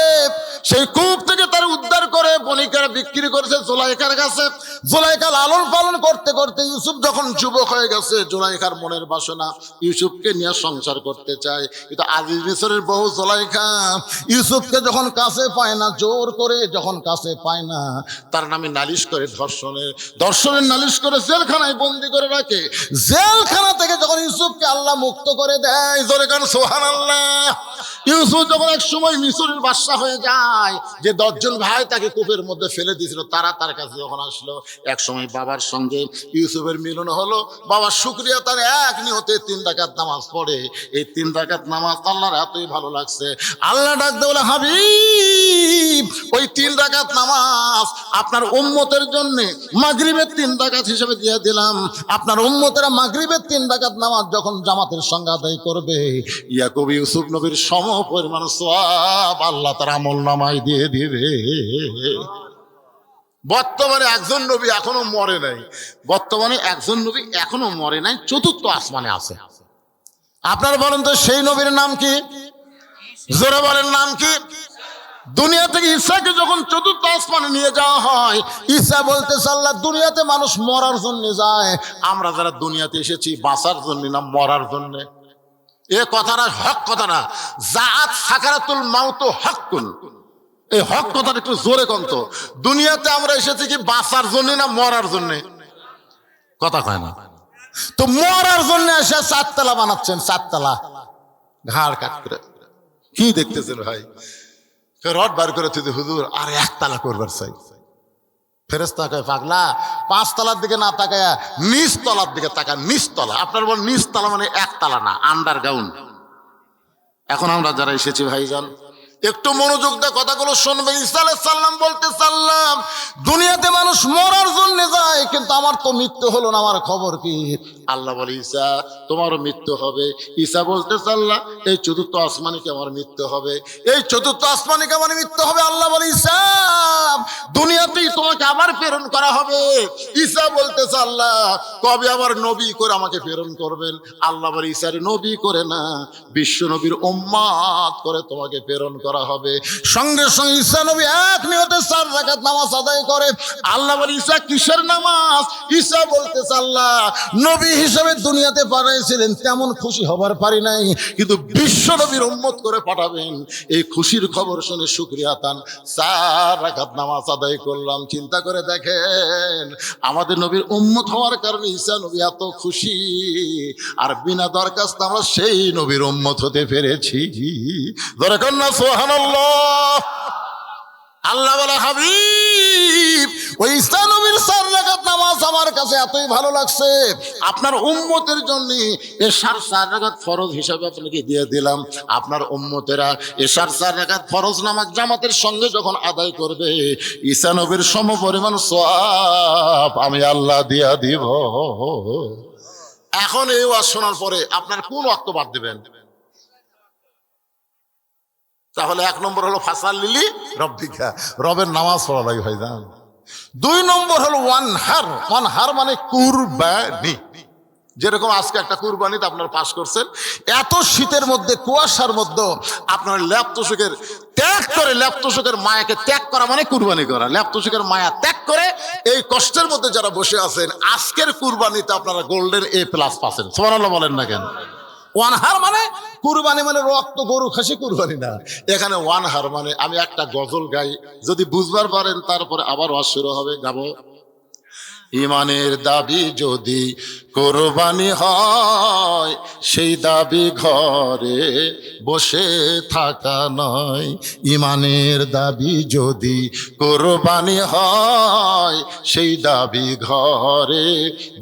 সেই কূপ থেকে তার উদ্ধার করে বণিকেরা বিক্রি করেছে জুলাইখার কাছে। জুলাইখা লালন পালন করতে করতে ইউসুফ যখন যুবক হয়ে গেছে, জুলাইখার মনের বাসনা ইউসুফকে নিয়ে সংসার করতে চায়। কিন্তু আজিজ মিসরের বউ জুলাইখা ইউসুফকে যখন কাছে পায় না, জোর করে যখন কাছে পায় না, তার নামে নালিশ করে ধর্ষণের নালিশ করে জেলখানায় বন্দি করে রাখে। জেলখানা থেকে যখন ইউসুফকে আল্লাহ মুক্ত করে দেয়, জোরে কান সুবহানাল্লাহ। ইউসুফ যখন এক সময় মিসরের বাদশা হয়ে যায়, যে 10 জন ভাই তাকে কূপের মধ্যে ফেলে দিয়েছিল তারা তার কাছে যখন আসলো, এক সময় বাবার সঙ্গে ইউসুফের মিলন হলো। বাবার শুকরিয়া তার এক নিয়তে 3 রাকাত নামাজ পড়ে। এই 3 রাকাত নামাজ আল্লাহর এতই ভালো লাগছে, আল্লাহ ডাকতে বলে, হাবিব ওই 3 রাকাত নামাজ আপনার উম্মতের জন্য মাগরিবের 3 রাকাত হিসেবে দিয়ে দিলাম। আপনার উম্মতেরা মাগরিবের 3 রাকাত নামাজ যখন জামাতের সঙ্গে আদায় করবে, ইয়াকুব ইউসুফ নবীর সম পরিমাণ সওয়াব আল্লাহ তার আমলনামায় দিয়ে দিবে। বর্তমানে একজন নবী এখনো মরে নাই, চতুর্থ আসমানে আছে। আপনারা বলেন তো সেই নবীর নাম কি? জোরে বলেন নাম কি? দুনিয়া থেকে ঈসাকে যখন চতুর্থ আসমানে নিয়ে যাওয়া হয়, ঈসা বলতেছে, আল্লাহ দুনিয়াতে মানুষ মরার জন্য যায়, আমরা যারা দুনিয়াতে এসেছি বাঁচার জন্য না মরার জন্য। এ কথাটা হক কথা না। জাআত সাকারাতুল মাউত হাক্কুন, এই হক কথাটা একটু জোরে কন্ত। দুনিয়াতে আমরা এসেছি কি বাঁচার জন্য না মরার জন্য? কথা কয় না তো। মরার জন্য এসে 4 তলা বানাচ্ছেন, 4 তলা ঘাড় কাট করে। কি দেখতেছেন ভাই? রড বার করে তুই হুজুর আর 1 তলা করবার চাই। ফেরেশতা কয়, পাগলা 5 তলার দিকে না তাকায়া নিচ তলার দিকে তাকা। নিচ তলা, আপনার বল নিচ তলা মানে 1 তলা না, আন্ডারগ্রাউন্ড। এখন আমরা যারা এসেছি ভাইজান, একটু মনোযোগ দিয়ে কথাগুলো শুনবেন। ঈসা আলাইহিস সালাম বলতে সাল্লাম, দুনিয়াতে মানুষ মরার জন্য যায়, কিন্তু আমার তো মৃত্যু হলো না, আমার খবর কি? আল্লাহ বলে, ঈসা তোমারও মৃত্যু হবে। ঈসা বলতে সাল্লাম, এই চতুর্থ আসমানে কি আমার মৃত্যু হবে? এই চতুর্থ আসমানে কি আমার মৃত্যু হবে? আল্লাহ বলে, ঈসা দুনিয়াতেই তোমাকে আবার প্রেরণ করা হবে। ঈসা বলতে আল্লাহ কবে আবার নবী করে আমাকে প্রেরণ করবেন? আল্লাহ বলে, ঈসার নবী করে না, বিশ্ব নবীর উম্মত করে তোমাকে প্রেরণ করা হবে। সঙ্গে সঙ্গে ঈসা নবী এক নিয়তে 4 রাকাত নামাজ আদায় করে। আল্লাহ বলে, ঈসা কিসের নামাজ? ঈসা বলতে আল্লাহ নবী হিসেবে দুনিয়াতে পাঠাইছিলেন, তেমন খুশি হবার পারি নাই, কিন্তু বিশ্ব নবীর উম্মত করে পাঠাবেন, এই খুশির খবর শুনে শুকরিয়া তান 4 রাকাত নামাজ আদায় করলাম। চিন্তা করে দেখেন, আমাদের নবীর উম্মত হওয়ার কারণে ঈসা নবী এত খুশি, আর বিনা দরখাস্ত আমরা সেই নবীর উম্মত হতে পেরেছি। ধরে কন্যা সুবহানাল্লাহ। আল্লাহ বলে, হাবিব ওই ঈসা নবীর 4 রাকাত নামাজ আমার কাছে এতই ভালো লাগছে, আপনার উম্মতের জন্য এশার 4 রাকাত ফরজ হিসাবে আপনাকে দিয়ে দিলাম। আপনার উম্মতেরা এশার 4 রাকাত ফরজ নামাজ জামাতের সঙ্গে যখন আদায় করবে, ঈসা নবীর সমপরিমাণ সওয়াব আমি আল্লাহ দিয়া দিব। এখন এই ওয়াজ শোনার পরে আপনার কোন ওয়াক্ত বাদ দিবেন? তাহলে 1 নম্বর হলো ফাসাল্লি রব্বিকা, রবের নামাজ পড়া লাগে ভাইজান। 2 নম্বর হলো ওয়ানহার। ওয়ানহার মানে কুরবানি। যেরকম আজকে একটা কুরবানিতে আপনারা পাশ করছেন, এত শীতের মধ্যে কুয়াশার মধ্যে আপনার ল্যাপতোষকের ত্যাগ করে, ল্যাপতোষকের মায়াকে ত্যাগ করা মানে কুরবানি করা। ল্যাপতোষকের মায়া ত্যাগ করে এই কষ্টের মধ্যে যারা বসে আছেন, আজকের কুরবানিতে আপনারা গোল্ডেন A+ পাচ্ছেন। সুবহানাল্লাহ বলেন না কেন? ওয়ানহার মানে কুরবানি মানে রক্ত গরু খাসি কুরবানি না। এখানে ওয়ানহার মানে আমি একটা গজল গাই, যদি বুঝবার পারেন তারপরে আবার ওয়াজ শুরু হবে, গাবো। ইমানের দাবি যদি কোরবানি হয়, সেই দাবি ঘরে বসে থাকা নয়। ইমানের দাবি যদি কোরবানি হয়, সেই দাবি ঘরে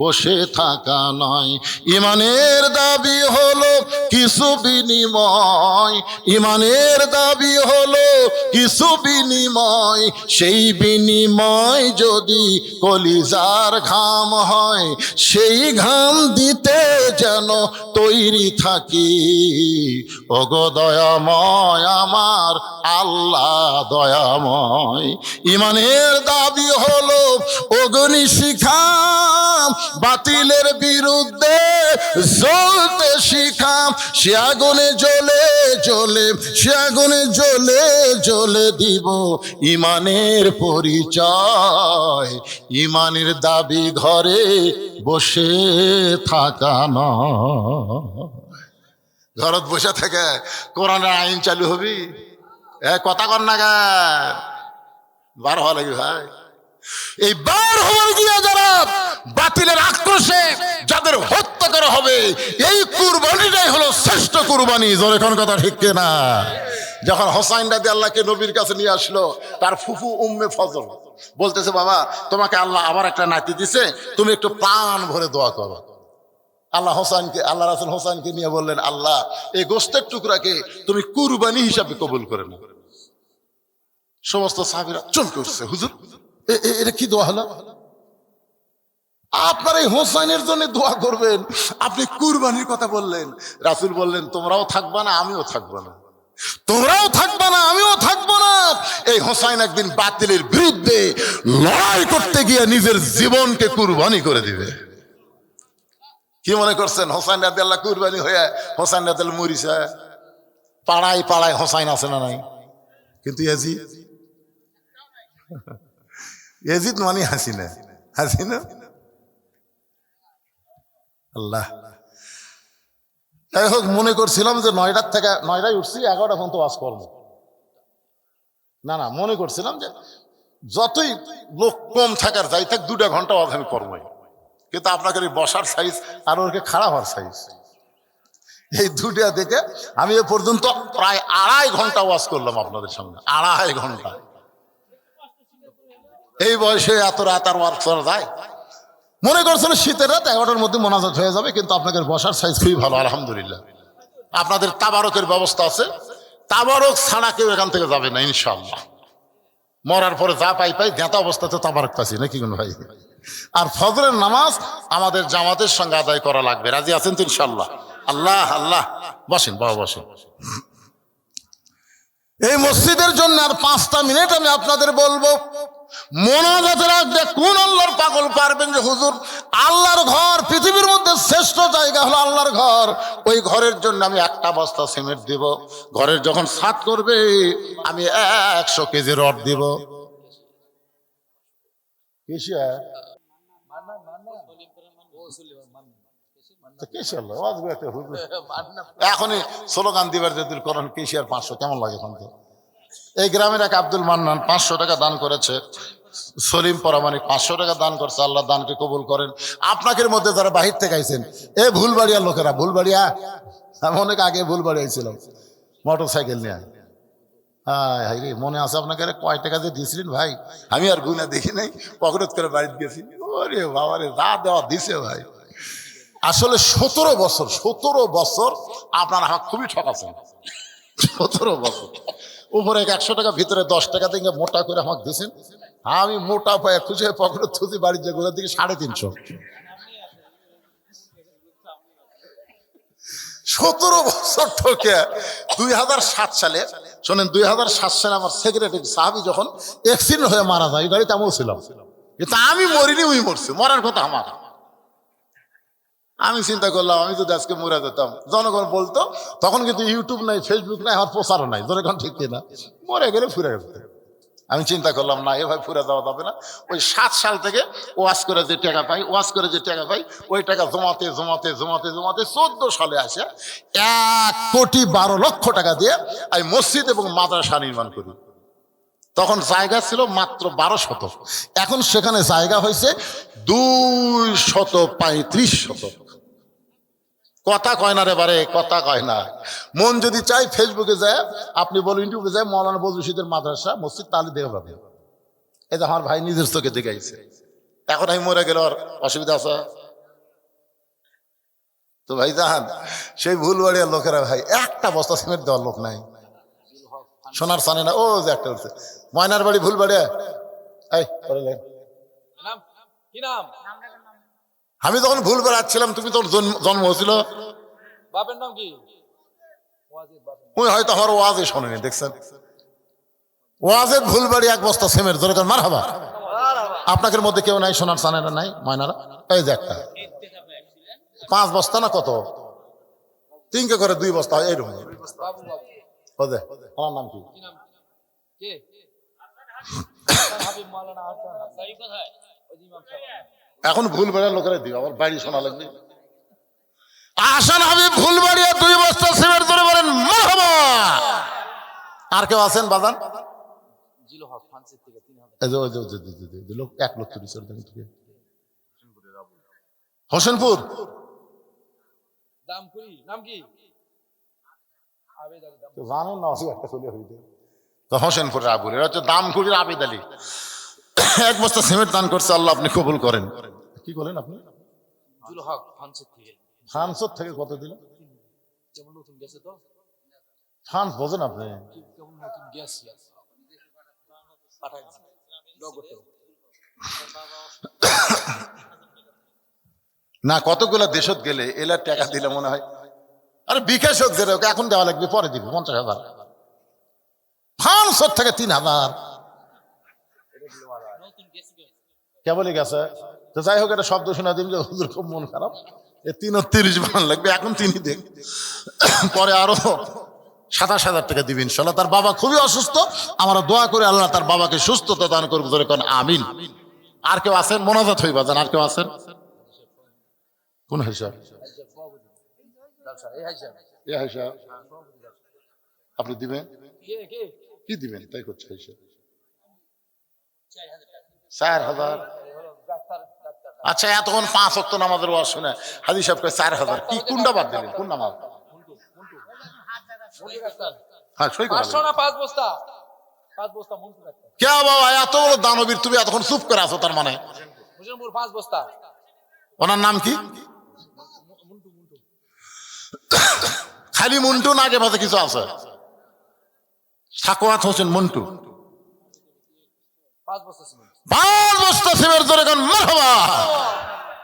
বসে থাকা নয়। ইমানের দাবি হলো কিছু বিনিময়, ইমানের দাবি হলো কিছু বিনিময়, সেই বিনিময় যদি কলিজার ঘাম হয়, সেই ঘাম দিতে যেন তৈরি থাকি। ওগো দয়াময় আমার আল্লাহ দয়াময়। ইমানের দাবি হলো অগ্নিশিখা, বাতিলের বিরুদ্ধে জ্বলতে শিখা। সে আগুনে জ্বলে জ্বলে, সে আগুনে জ্বলে জ্বলে দিব ইমানের পরিচয়। ইমানের দাবি ঘরে বসে থাকা নয়। ঘরত বসে থেকে কোরআনের আইন চালু হবি, কথা কর না গা, বার হওয়া লাগবে ভাই। এই বার হওয়ার গিয়া যারা বাতিলের আক্রোশে যাদের হত্যা করা হবে, এই কুরবানিটাই হলো শ্রেষ্ঠ কুরবানি। জোরে কোন কথা ঠিক না? যখন হোসাইন রাদি আল্লাহকে নবীর কাছে নিয়ে আসলো, তার ফুফু উম্মে ফজল বলতেছে, বাবা তোমাকে আল্লাহ আবার একটা নাতি দিছে, তুমি একটু প্রাণ ভরে দোয়া করো। আল্লাহ হোসাইনকে, আল্লাহ রাসূল হোসাইনকে নিয়ে বললেন, আল্লাহ এই গোস্তের টুকরাকে তুমি কুরবানি হিসাবে কবুল করে নাও। সমস্ত সাহাবীরা চমকে উঠছে, হুজুর এটা কি দোয়া হলো? আপনার এই হোসাইনের জন্য দোয়া করবেন, আপনি কুরবানির কথা বললেন। রাসূল বললেন, তোমরাও থাকবা না আমিও থাকবো না, তোমরাও থাকবা না আমিও থাকবো না। এই হোসাইন একদিন বাতিলের বিরুদ্ধে লড়াই করতে গিয়ে নিজের জীবনকে কুরবানি করে দিবে। কি মনে করছেন হোসাইন রাদিয়াল্লাহু কুরবানি হয়ে হোসাইন রাদিয়াল্লাহু মরিছে? পাড়ায় পাড়ায় হোসাইন আছে না নাই? কিন্তু ইয়াজিদ মানে হাসিনা, হাসিনা আল্লাহ। যাই হোক, মনে করছিলাম যে 9টার থেকে 9টায় উঠছি, 11টা পর্যন্ত ওয়াজ করবো না। মনে করছিলাম যে যতই লোক কম থাকার যাই থাক 2টা ঘন্টা ওয়াজ আমি করবোই, কিন্তু আপনাকে বসার সাইজ আর ওকে খাড়া হওয়ার সাইজ, এই 2টা দেখে আমি এ পর্যন্ত প্রায় 2.5 ঘন্টা ওয়াজ করলাম আপনাদের সঙ্গে। 2.5 ঘন্টা। এই বয়সে এত রাত আর ওয়াজ করা যায়? মনে করছেন শীতের রাত 11টার মধ্যে মোনাজাত হয়ে যাবে, কিন্তু আপনাদের বসার সাইজ খুবই ভালো আলহামদুলিল্লাহ। আপনাদের তাবারকের ব্যবস্থা আছে, তাবারক ছাড়া কেউ এখান থেকে যাবে না ইনশাআল্লাহ। মরার পরে যা পাই পাই দেঁতা অবস্থাতে তাবারক পাচ্ছি নাকি কোন ভাই। আর ফজরের নামাজ আমাদের জামাতের সঙ্গে আদায় করা লাগবে। রাজি আছেন তো ইনশাআল্লাহ? আল্লাহ আল্লাহ। বসেন বাবা বসেন। এই মসজিদের জন্য আর 5টা মিনিট আমি আপনাদের বলবো। মোনাজাতের আগে কোন আল্লাহর পাগল পারবেন যে হুজুর আল্লাহর ঘর, পৃথিবীর মধ্যে শ্রেষ্ঠ জায়গা হলো আল্লাহর ঘর, ওই ঘরের জন্য আমি 1টা বস্তা সিমেন্ট দিব, ঘরের যখন ছাদ করবে আমি 100 কেজি রড দিব। এখনই স্লোগান দিবার যদি করেন কেশিয়ার 500 কেমন লাগে? এখন তো এই গ্রামের এক আব্দুল মান্নান 500 টাকা দান করেছে, সলিম পরামানিক 500 টাকা দান করছে। আল্লাহ দানকে কবুল করেন। আপনাদের মধ্যে যারা বাহির থেকে আইছেন, এই ভুলবাড়িয়ার লোকেরা, ভুলবাড়িয়া আমি অনেক আগে ভুলবাড়ি আইছিলাম মোটর সাইকেল নিয়ে। হ্যাঁ মনে আছে আপনাকে কয় টাকা যে দিয়েছিলেন ভাই? আমি আর গুনা দেখি নাই, পকেট করে বাড়িতে গেছি। ওরে বাবারে যা দেওয়া দিছে ভাই। আসলে 17 বছর আপনারা আমাকে খুবই ঠকাচ্ছেন। 17 বছর উপরে 100 টাকা, ভিতরে 10 টাকা থেকে মোটা করে আমাকে দিয়েছেন। আমি মোটা পায়ে খুশি হয়ে পকেটে থুতি বাড়ির যে গোড়ার দিকে 350। 17 বছর ঠকে 2007 সালে শোনেন, 2007 সালে আমার সেক্রেটারি সাহাবি যখন অ্যাক্সিডেন্ট হয়ে মারা যায়, এই গাড়িতে আমিও ছিলাম, কিন্তু আমি মরিনি, ওই মরছে, মরার কথা আমার। আমি চিন্তা করলাম আমি যদি আজকে মরে যেতাম, জনগণ বলতো, তখন কিন্তু ইউটিউব নাই, ফেসবুক নাই, আমার প্রচারও নাই, জনগণ ঠিক কিনা, মরে গেলে ফুরে গেছে। আমি চিন্তা করলাম না, এভাবে ফুরে যাওয়া যাবে না। ওই 7 সাল থেকে ওয়াজ করে যে টাকা পাই, ওই টাকা জমাতে 14 সালে আসে 1,12,00,000 টাকা দিয়ে আমি মসজিদ এবং মাদ্রাসা নির্মাণ করি। তখন জায়গা ছিল মাত্র 12 শতক, এখন সেখানে জায়গা হয়েছে 235 শতক। কথা কয় না রে বারে, কথা কয় না। মন যদি চাই ফেসবুকে যায়, আপনি বলেন ইউটিউবে যায়, মৌলানা বজলুল রশিদের মাদ্রাসা মসজিদ, তাহলে দেখে পাবে। এই যে আমার ভাই নিজের চোখে দেখে আইছে। এখন আমি মরে গেলে আর অসুবিধা আছে তো ভাই জান? সেই ভুলবাড়িয়ার লোকেরা ভাই 1টা বস্তা সিমেন্ট দেওয়ার লোক নাই। সোনার সানে না, ও যে একটা উঠছে ময়নার বাড়ি ভুলবাড়িয়া। এই আমি তখন ভুল বেড়াচ্ছিলাম, তুমি তোর জন্ম হয়েছিল, বাপের নাম কি? ওই হয়তো আমার ওয়াজে শোনেনি, দেখছেন? ওয়াজের ভুলবাড়ি 1 বস্তা সিমেন্ট দরকার, মার হাবা। আপনাদের মধ্যে কেউ নাই সোনার সানেরা নাই, ময়নারা? এই যে একটা 5 বস্তা না কত, 3 করে 2 বস্তা হয় এইরকম। আমার নাম কি? এখন ভুল বেড়ার লোকেরা দিবে, আবার বাড়ি শোনা লাগবে। আসান হাবিব ভুলবাড়িয়া 2 বস্তা সিমেন্ট ধরে বলেন মারহাবা। আর কেউ আছেন বাজান? হোসেনপুর জানেন না, হোসেনপুরের আবুল, এরা হচ্ছে দামকুড়ির আবেদ আলী। 1 বস্তা সিমেন্ট দান করছে, আল্লাহ আপনি কবুল করেন। কি বলেন আপনি? ফ্রান্সের থেকে কত দিল? ফ্রান্স বোঝেন আপনি? না, কতগুলো দেশত গেলে এলা টাকা দিলে মনে হয় আরে বিকাশ হোক, যেটা এখন দেওয়া লাগবে, পরে দিবে 50,000। ফ্রান্সের থেকে 3,000 কেবলই গেছে। তো যাই হোক, একটা শব্দ শোনা দিন যে হুজুর খুব মন খারাপ, 330 মান লাগবে, এখন তিনি দেখ, পরে আরো 27,000 টাকা দিবেন ইনশাল্লাহ। তার বাবা খুবই অসুস্থ, আমরা দোয়া করে আল্লাহ তার বাবাকে সুস্থতা দান করবো, ধরে কোন আমিন। আর কেউ আছেন? মোনাজাত হইবা যান। আর কেউ আছেন? কোন হিসাব? আপনি দিবেন? কি দিবেন তাই করছে হিসাব? 4,000। আচ্ছা, এতক্ষণ 5 ওয়াক্ত নামাজের ওয়াজ শুনে হাজী সাহেব কয় 4,000, কি কোনটা বাদ দিলেন? কোন নামাজ? হ্যাঁ, সই করে 5 বস্তা কে বাবা? এত বড় দানবীর, তুমি এতক্ষণ চুপ করে আছো, তার মানে 5 বস্তা। ওনার নাম কি? খালি মুন্টু না, আগে ভাতে কিছু আছে? সাকওয়াত হোসেন মন্টু 5 বস্তা সিমেন্ট 5 বস্তা সিমেন্ট ধরে গান মারহাবা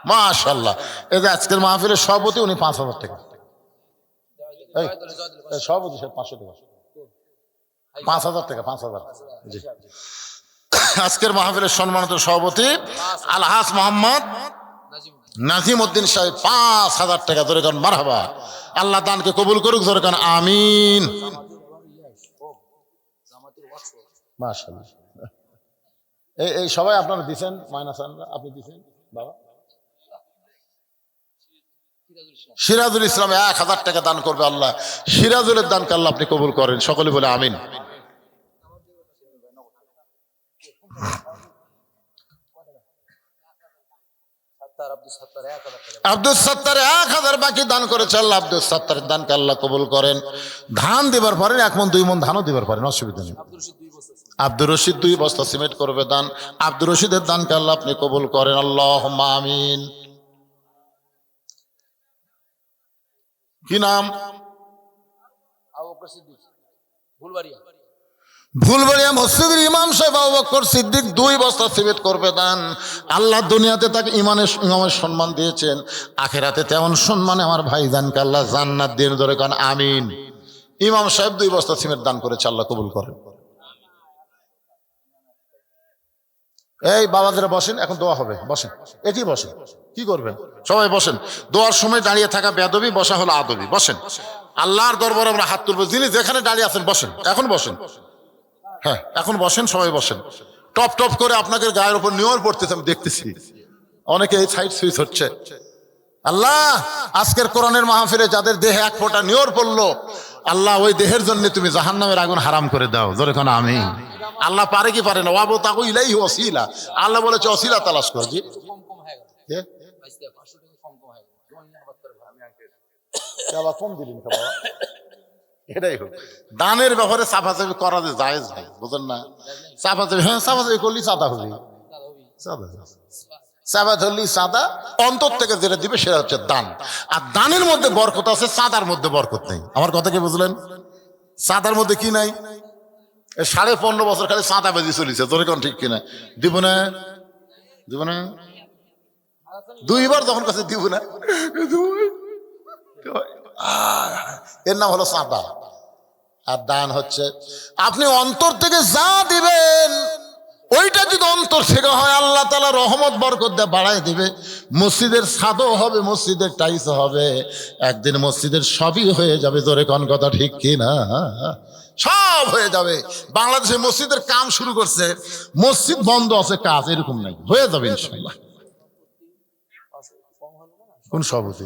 মাশাআল্লাহ। এই যে আজকের মাহফিলের সভাপতি উনি 5,000 টাকা। এই সভাপতি সাহেব 500 টাকা, 5,000 টাকা, 5,000। জি, আজকের মাহফিলের সম্মানিত সভাপতি আলহাজ মোহাম্মদ নাজিম উদ্দিন সাহেব 5,000 টাকা ধরে গান মারহাবা। আল্লাহ দানকে কবুল করুক, ধরে গান আমিন মাশাআল্লাহ। এই সবাই আপনারা দিছেন, মাইনাস আপনি দিছেন বাবা। সিরাজুল ইসলাম 1,000 টাকা দান করবে আল্লাহ। সিরাজুলের দানকে আল্লাহ আপনি কবুল করেন, সকলে বলে আমিন। আব্দুল সত্তার 1,000 বাকি দান করেছে আল্লাহ। আব্দুল সত্তারের দানকে আল্লাহ কবুল করেন। ধান দিবার পারেন, 1 মণ 2 মণ ধানও দিবার পারেন, অসুবিধা নেই। আব্দুর রশিদ 2 বস্তা সিমেন্ট করবে দান। আব্দুর রশিদের দানকে আল্লাহ আপনি কবুল করেন, আল্লাহুম্মা আমিন। কি নাম? ভুলবাড়িয়া মসজিদের ইমাম সাহেব আবু বকর সিদ্দিক 2 বস্তা সিমেন্ট করবে দান। আল্লাহ দুনিয়াতে তাকে ইমামের সম্মান দিয়েছেন, আখিরাতে তেমন সম্মানে আমার ভাইজানকে আল্লাহ জান্নাত দিয়ে, ধরে কান আমিন। ইমাম সাহেব 2 বস্তা সিমেন্ট দান করেছে, আল্লাহ কবুল করেন। এই বাবাদের বসেন, এখন দোয়া হবে, বসেন, একই বসেন, কি করবেন সবাই বসেন। দোয়ার সময় দাঁড়িয়ে থাকা বেয়াদবি, বসা হলো আদবি। বসেন, আল্লাহর দরবারে আমরা হাত তুলবো। যিনি যেখানে দাঁড়িয়ে আছেন বসেন, এখন বসেন, হ্যাঁ এখন বসেন, সবাই বসেন। টপ টপ করে আপনাদের গায়ের উপর নিয়র পড়তেছে, আমি দেখতেছি অনেকে এই সাইড সুইচ হচ্ছে। আল্লাহ আজকের কোরআনের মাহফিলে যাদের দেহে 1 ফোঁটা নিয়র পড়লো, আল্লাহ ওই দেহের জন্য তুমি জাহান্নামের আগুন হারাম করে দাও, জোরে কোন আমিন। আল্লাহ পারে কি পারে না? ওয়াবু তাকু ইলাইহি ওয়াসিলা, আল্লাহ বলেছে ওসিলা তালাশ করো। জি কম দিলেন বাবা, এটাই হোক। দানের ব্যাপারে চাপাচাপি করা যায় ভাই, বুঝেন না? চাপাচাপি, হ্যাঁ চাপাচাপি করলি চাঁদা হবে, চাঁদা ধরলি চাঁদা, অন্তর থেকে যেটা দিবে সেটা হচ্ছে দান। আর দানের মধ্যে বরকত আছে, চাঁদার মধ্যে বরকত নেই। আমার কথা কি বুঝলেন? চাঁদার মধ্যে কি নাই? 15.5 বছর খালি চাঁদা বেজি চলিছে, তোর কোন ঠিক কিনা? দিব না, দিব না, 2 বার যখন কাছে দিব না, এর নাম হলো চাঁদা। আর দান হচ্ছে আপনি অন্তর থেকে যা দিবেন, ওইটা যদি অন্তর থেকে হয়, আল্লাহ তাআলা রহমত বরকত দিয়ে বাড়ায় দিবে। মসজিদের ছাদও হবে, মসজিদের টাইলসও হবে, একদিন মসজিদের সবই হয়ে যাবে। জোরে কোন কথা ঠিক কিনা? সব হয়ে যাবে। বাংলাদেশে মসজিদের কাম শুরু করছে, মসজিদ বন্ধ আছে, কাজ এরকম নাই, হয়ে যাবে ইনশাআল্লাহ। কোন সভাপতি?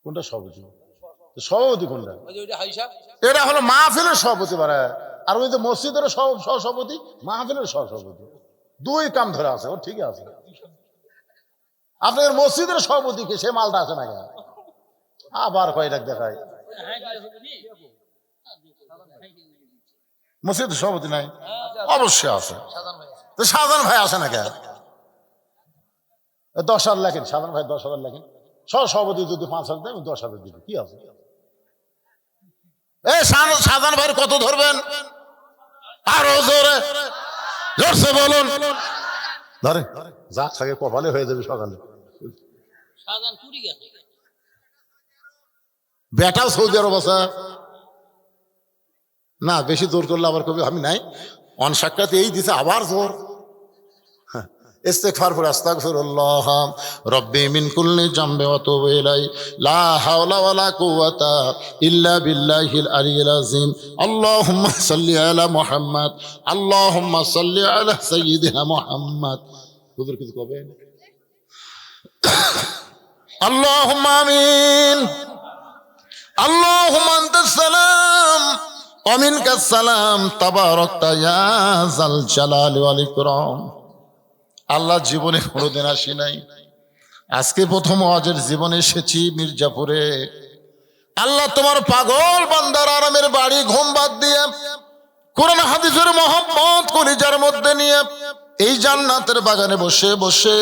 কোনটা সভাপতি? সভাপতি কোনটা? এটা হলো মাহফিলের সভাপতি বাড়া। আর ওই যে মসজিদের সভাপতি, মাহফিলের সভাপতি, 2 কাম ধরে আছে। ও ঠিক আছে, আপনাদের মসজিদের সভাপতিকে সে মালটা আছে না কেন? আবার কয়টা দেখায় মসজিদের সভাপতি নাই? অবশ্যই আছে। সাধারণ ভাই আছে না কেন? 10,000 লেখেন, সাধারণ ভাই 10,000 লেখেন। সভাপতি যদি 5,000 দেয়, 10,000 দিবে, কি আছে? এই সাধারণ ভাইয়ের কত ধরবেন? আরো জোরে জোরসে বলুন। ধরে যা থাকে কপালে হয়ে যাবে সকালে। বেটাও সৌদি আরব আছে না, বেশি জোর করলে আবার কবি আমি নাই। অনসাক্ষাতে এই দিছে, আবার জোর। ইস্তেগফার করে আস্তাগফিরুল্লাহ রব্বি মিন কুল্লি জামবি ওয়া তুবু ইলাই লা হাওলা ওয়ালা কুওয়াতা ইল্লা বিল্লাহিল আলিয়্যিল আযীম। আল্লাহুম্মা সাল্লি আলা মুহাম্মদ, আল্লাহুম্মা সাল্লি আলা সাইয়্যিদিনা মুহাম্মদ। হুজুর কিছু কবেন? আল্লাহুম্মা আমিন। আল্লাহুম্মা আনতাস সালাম ওয়া মিনকাস সালাম, তাবারাকতা ইয়া যাল জালালি ওয়াল ইকরাম। আল্লাহ জীবনে কোনোদিন আসি নাই, আজকে প্রথম ওয়াজের জীবনে এসেছি মির্জাপুরে। আল্লাহ তোমার পাগল বান্দার আরামের বাড়ি ঘুম বাদ দিয়ে, কোরআন হাদিসের মহব্বত কলিজার মধ্যে নিয়ে, এই জান্নাতের বাগানে বসে বসে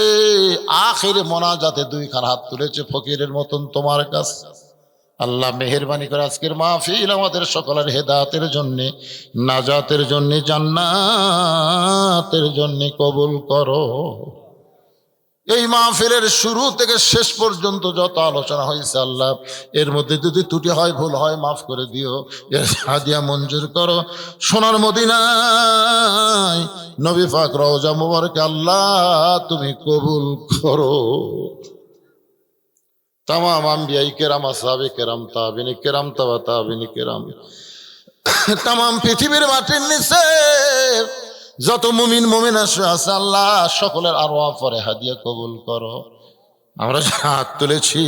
আখির মোনাজাতে 2 খান হাত তুলেছে ফকিরের মতন তোমার কাছে। আল্লাহ মেহেরবানি করে আজকের মাহফিল আমাদের সকলের হেদায়েতের জন্য, নাজাতের জন্য, জান্নাতের জন্য কবুল করো। এই মাহফিলের শুরু থেকে শেষ পর্যন্ত যত আলোচনা হয়েছে আল্লাহ, এর মধ্যে যদি ত্রুটি হয়, ভুল হয়, মাফ করে দিও। এর হাদিয়া মঞ্জুর করো। সোনার মদিনায় নবী পাক রওজা মুবারকে আল্লাহ তুমি কবুল করো। তামাম আম্বিয়াই কেরাম, আসহাবে কেরাম, তাবিনী কেরাম, তাবা তাবিনী কেরাম, তামাম পৃথিবীর মাটির নিচে যত মুমিন মুমিন আছে আল্লাহ সকলের আরওয়াহ পরে হাদিয়া কবুল করো। আমরা হাত তুলেছি,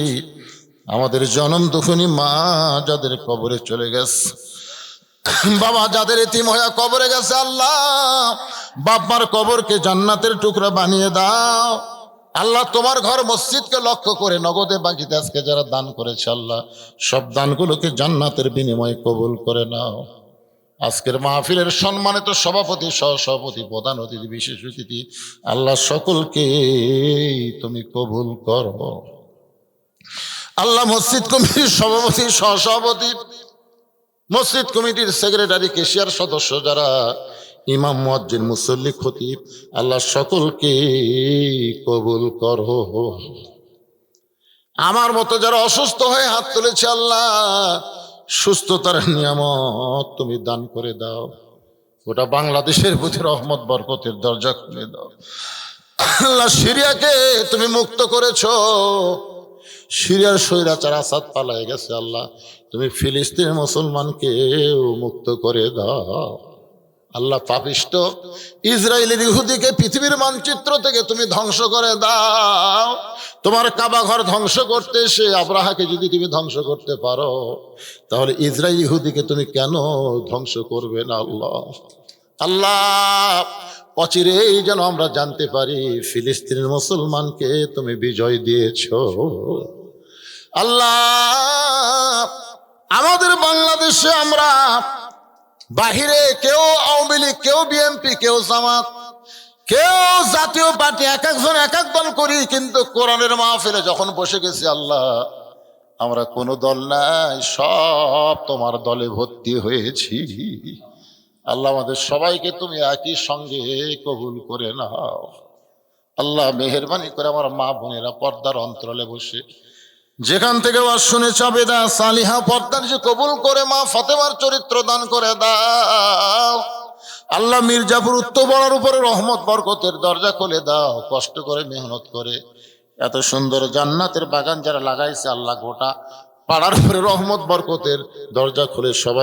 আমাদের জনম দুঃখিনী মা যাদের কবরে চলে গেছে, বাবা যাদের এতিম হয়ে কবরে গেছে, আল্লাহ বাবার কবরকে জান্নাতের টুকরা বানিয়ে দাও। আল্লাহ তোমার ঘর মসজিদকে লক্ষ্য করে নগদে বাকিতে আজকে যারা দান করেছে আল্লাহ সব দানগুলোকে জান্নাতের বিনিময়ে কবুল করে নাও। আজকের মাহফিলের সম্মানিত সভাপতি, সহসভাপতি, প্রধান অতিথি, বিশেষ অতিথি আল্লাহ সকলকে তুমি কবুল করো। আল্লাহ মসজিদ কমিটির সভাপতি, সহসভাপতি, মসজিদ কমিটির সেক্রেটারি, কেশিয়ার সদস্য, যারা ইমাম, মুয়াজ্জিন, মুসল্লি, খতিব, আল্লাহ সকলকে কবুল করো। আমার মতো যারা অসুস্থ হয়ে হাত তুলেছে আল্লাহ সুস্থতার নিয়ামত তুমি দান করে দাও। গোটা বাংলাদেশের প্রতি রহমত বরকতের দরজা খুলে দাও। আল্লাহ সিরিয়াকে তুমি মুক্ত করেছো, সিরিয়ার স্বৈরাচার আসাদ পালায় গেছে, আল্লাহ তুমি ফিলিস্তিনের মুসলমানকেও মুক্ত করে দাও। আল্লাহ পাপিষ্ট ইসরায়েলের ইহুদিকে পৃথিবীর মানচিত্র থেকে তুমি ধ্বংস করে দাও। তোমার কাবা ঘর ধ্বংস করতে এসে আব্রাহাকে যদি তুমি ধ্বংস করতে পারো, তাহলে ইসরায়েল ইহুদিকে তুমি কেন ধ্বংস করবে না? আল্লাহ আল্লাহ অচিরেই যেন আমরা জানতে পারি ফিলিস্তিনের মুসলমানকে তুমি বিজয় দিয়েছো। আল্লাহ আমাদের বাংলাদেশে আমরা বাহিরে কেউ আওয়ামী লীগ, কেউ বিএনপি, কেউ জামাত, কেউ জাতীয় পার্টি, এক একজন এক এক দল করি, কিন্তু কোরআনের মাহফিলে যখন বসে গেছি আল্লাহ আমরা কোনো দল নাই, সব তোমার দলে ভর্তি হয়েছি। আল্লাহ আমাদের সবাইকে তুমি একই সঙ্গে কবুল করে নাও। আল্লাহ মেহেরবানি করে আমার মা বোনেরা পর্দার অন্তরালে বসে যেখান থেকে ওয়াজ শুনে চাবেদা সালিহা পর্দার যে কবুল করে মা ফাতেমার চরিত্র দান করে দাও। আল্লাহ মির্জাপুর উত্তরপাড়ার উপরে রহমত বরকতের দরজা খুলে দাও। কষ্ট করে মেহনত করে এত সুন্দর জান্নাতের বাগান যারা লাগাইছে আল্লাহ গোটা পাড়ার উপরে রহমত বরকতের দরজা খুলে সবাই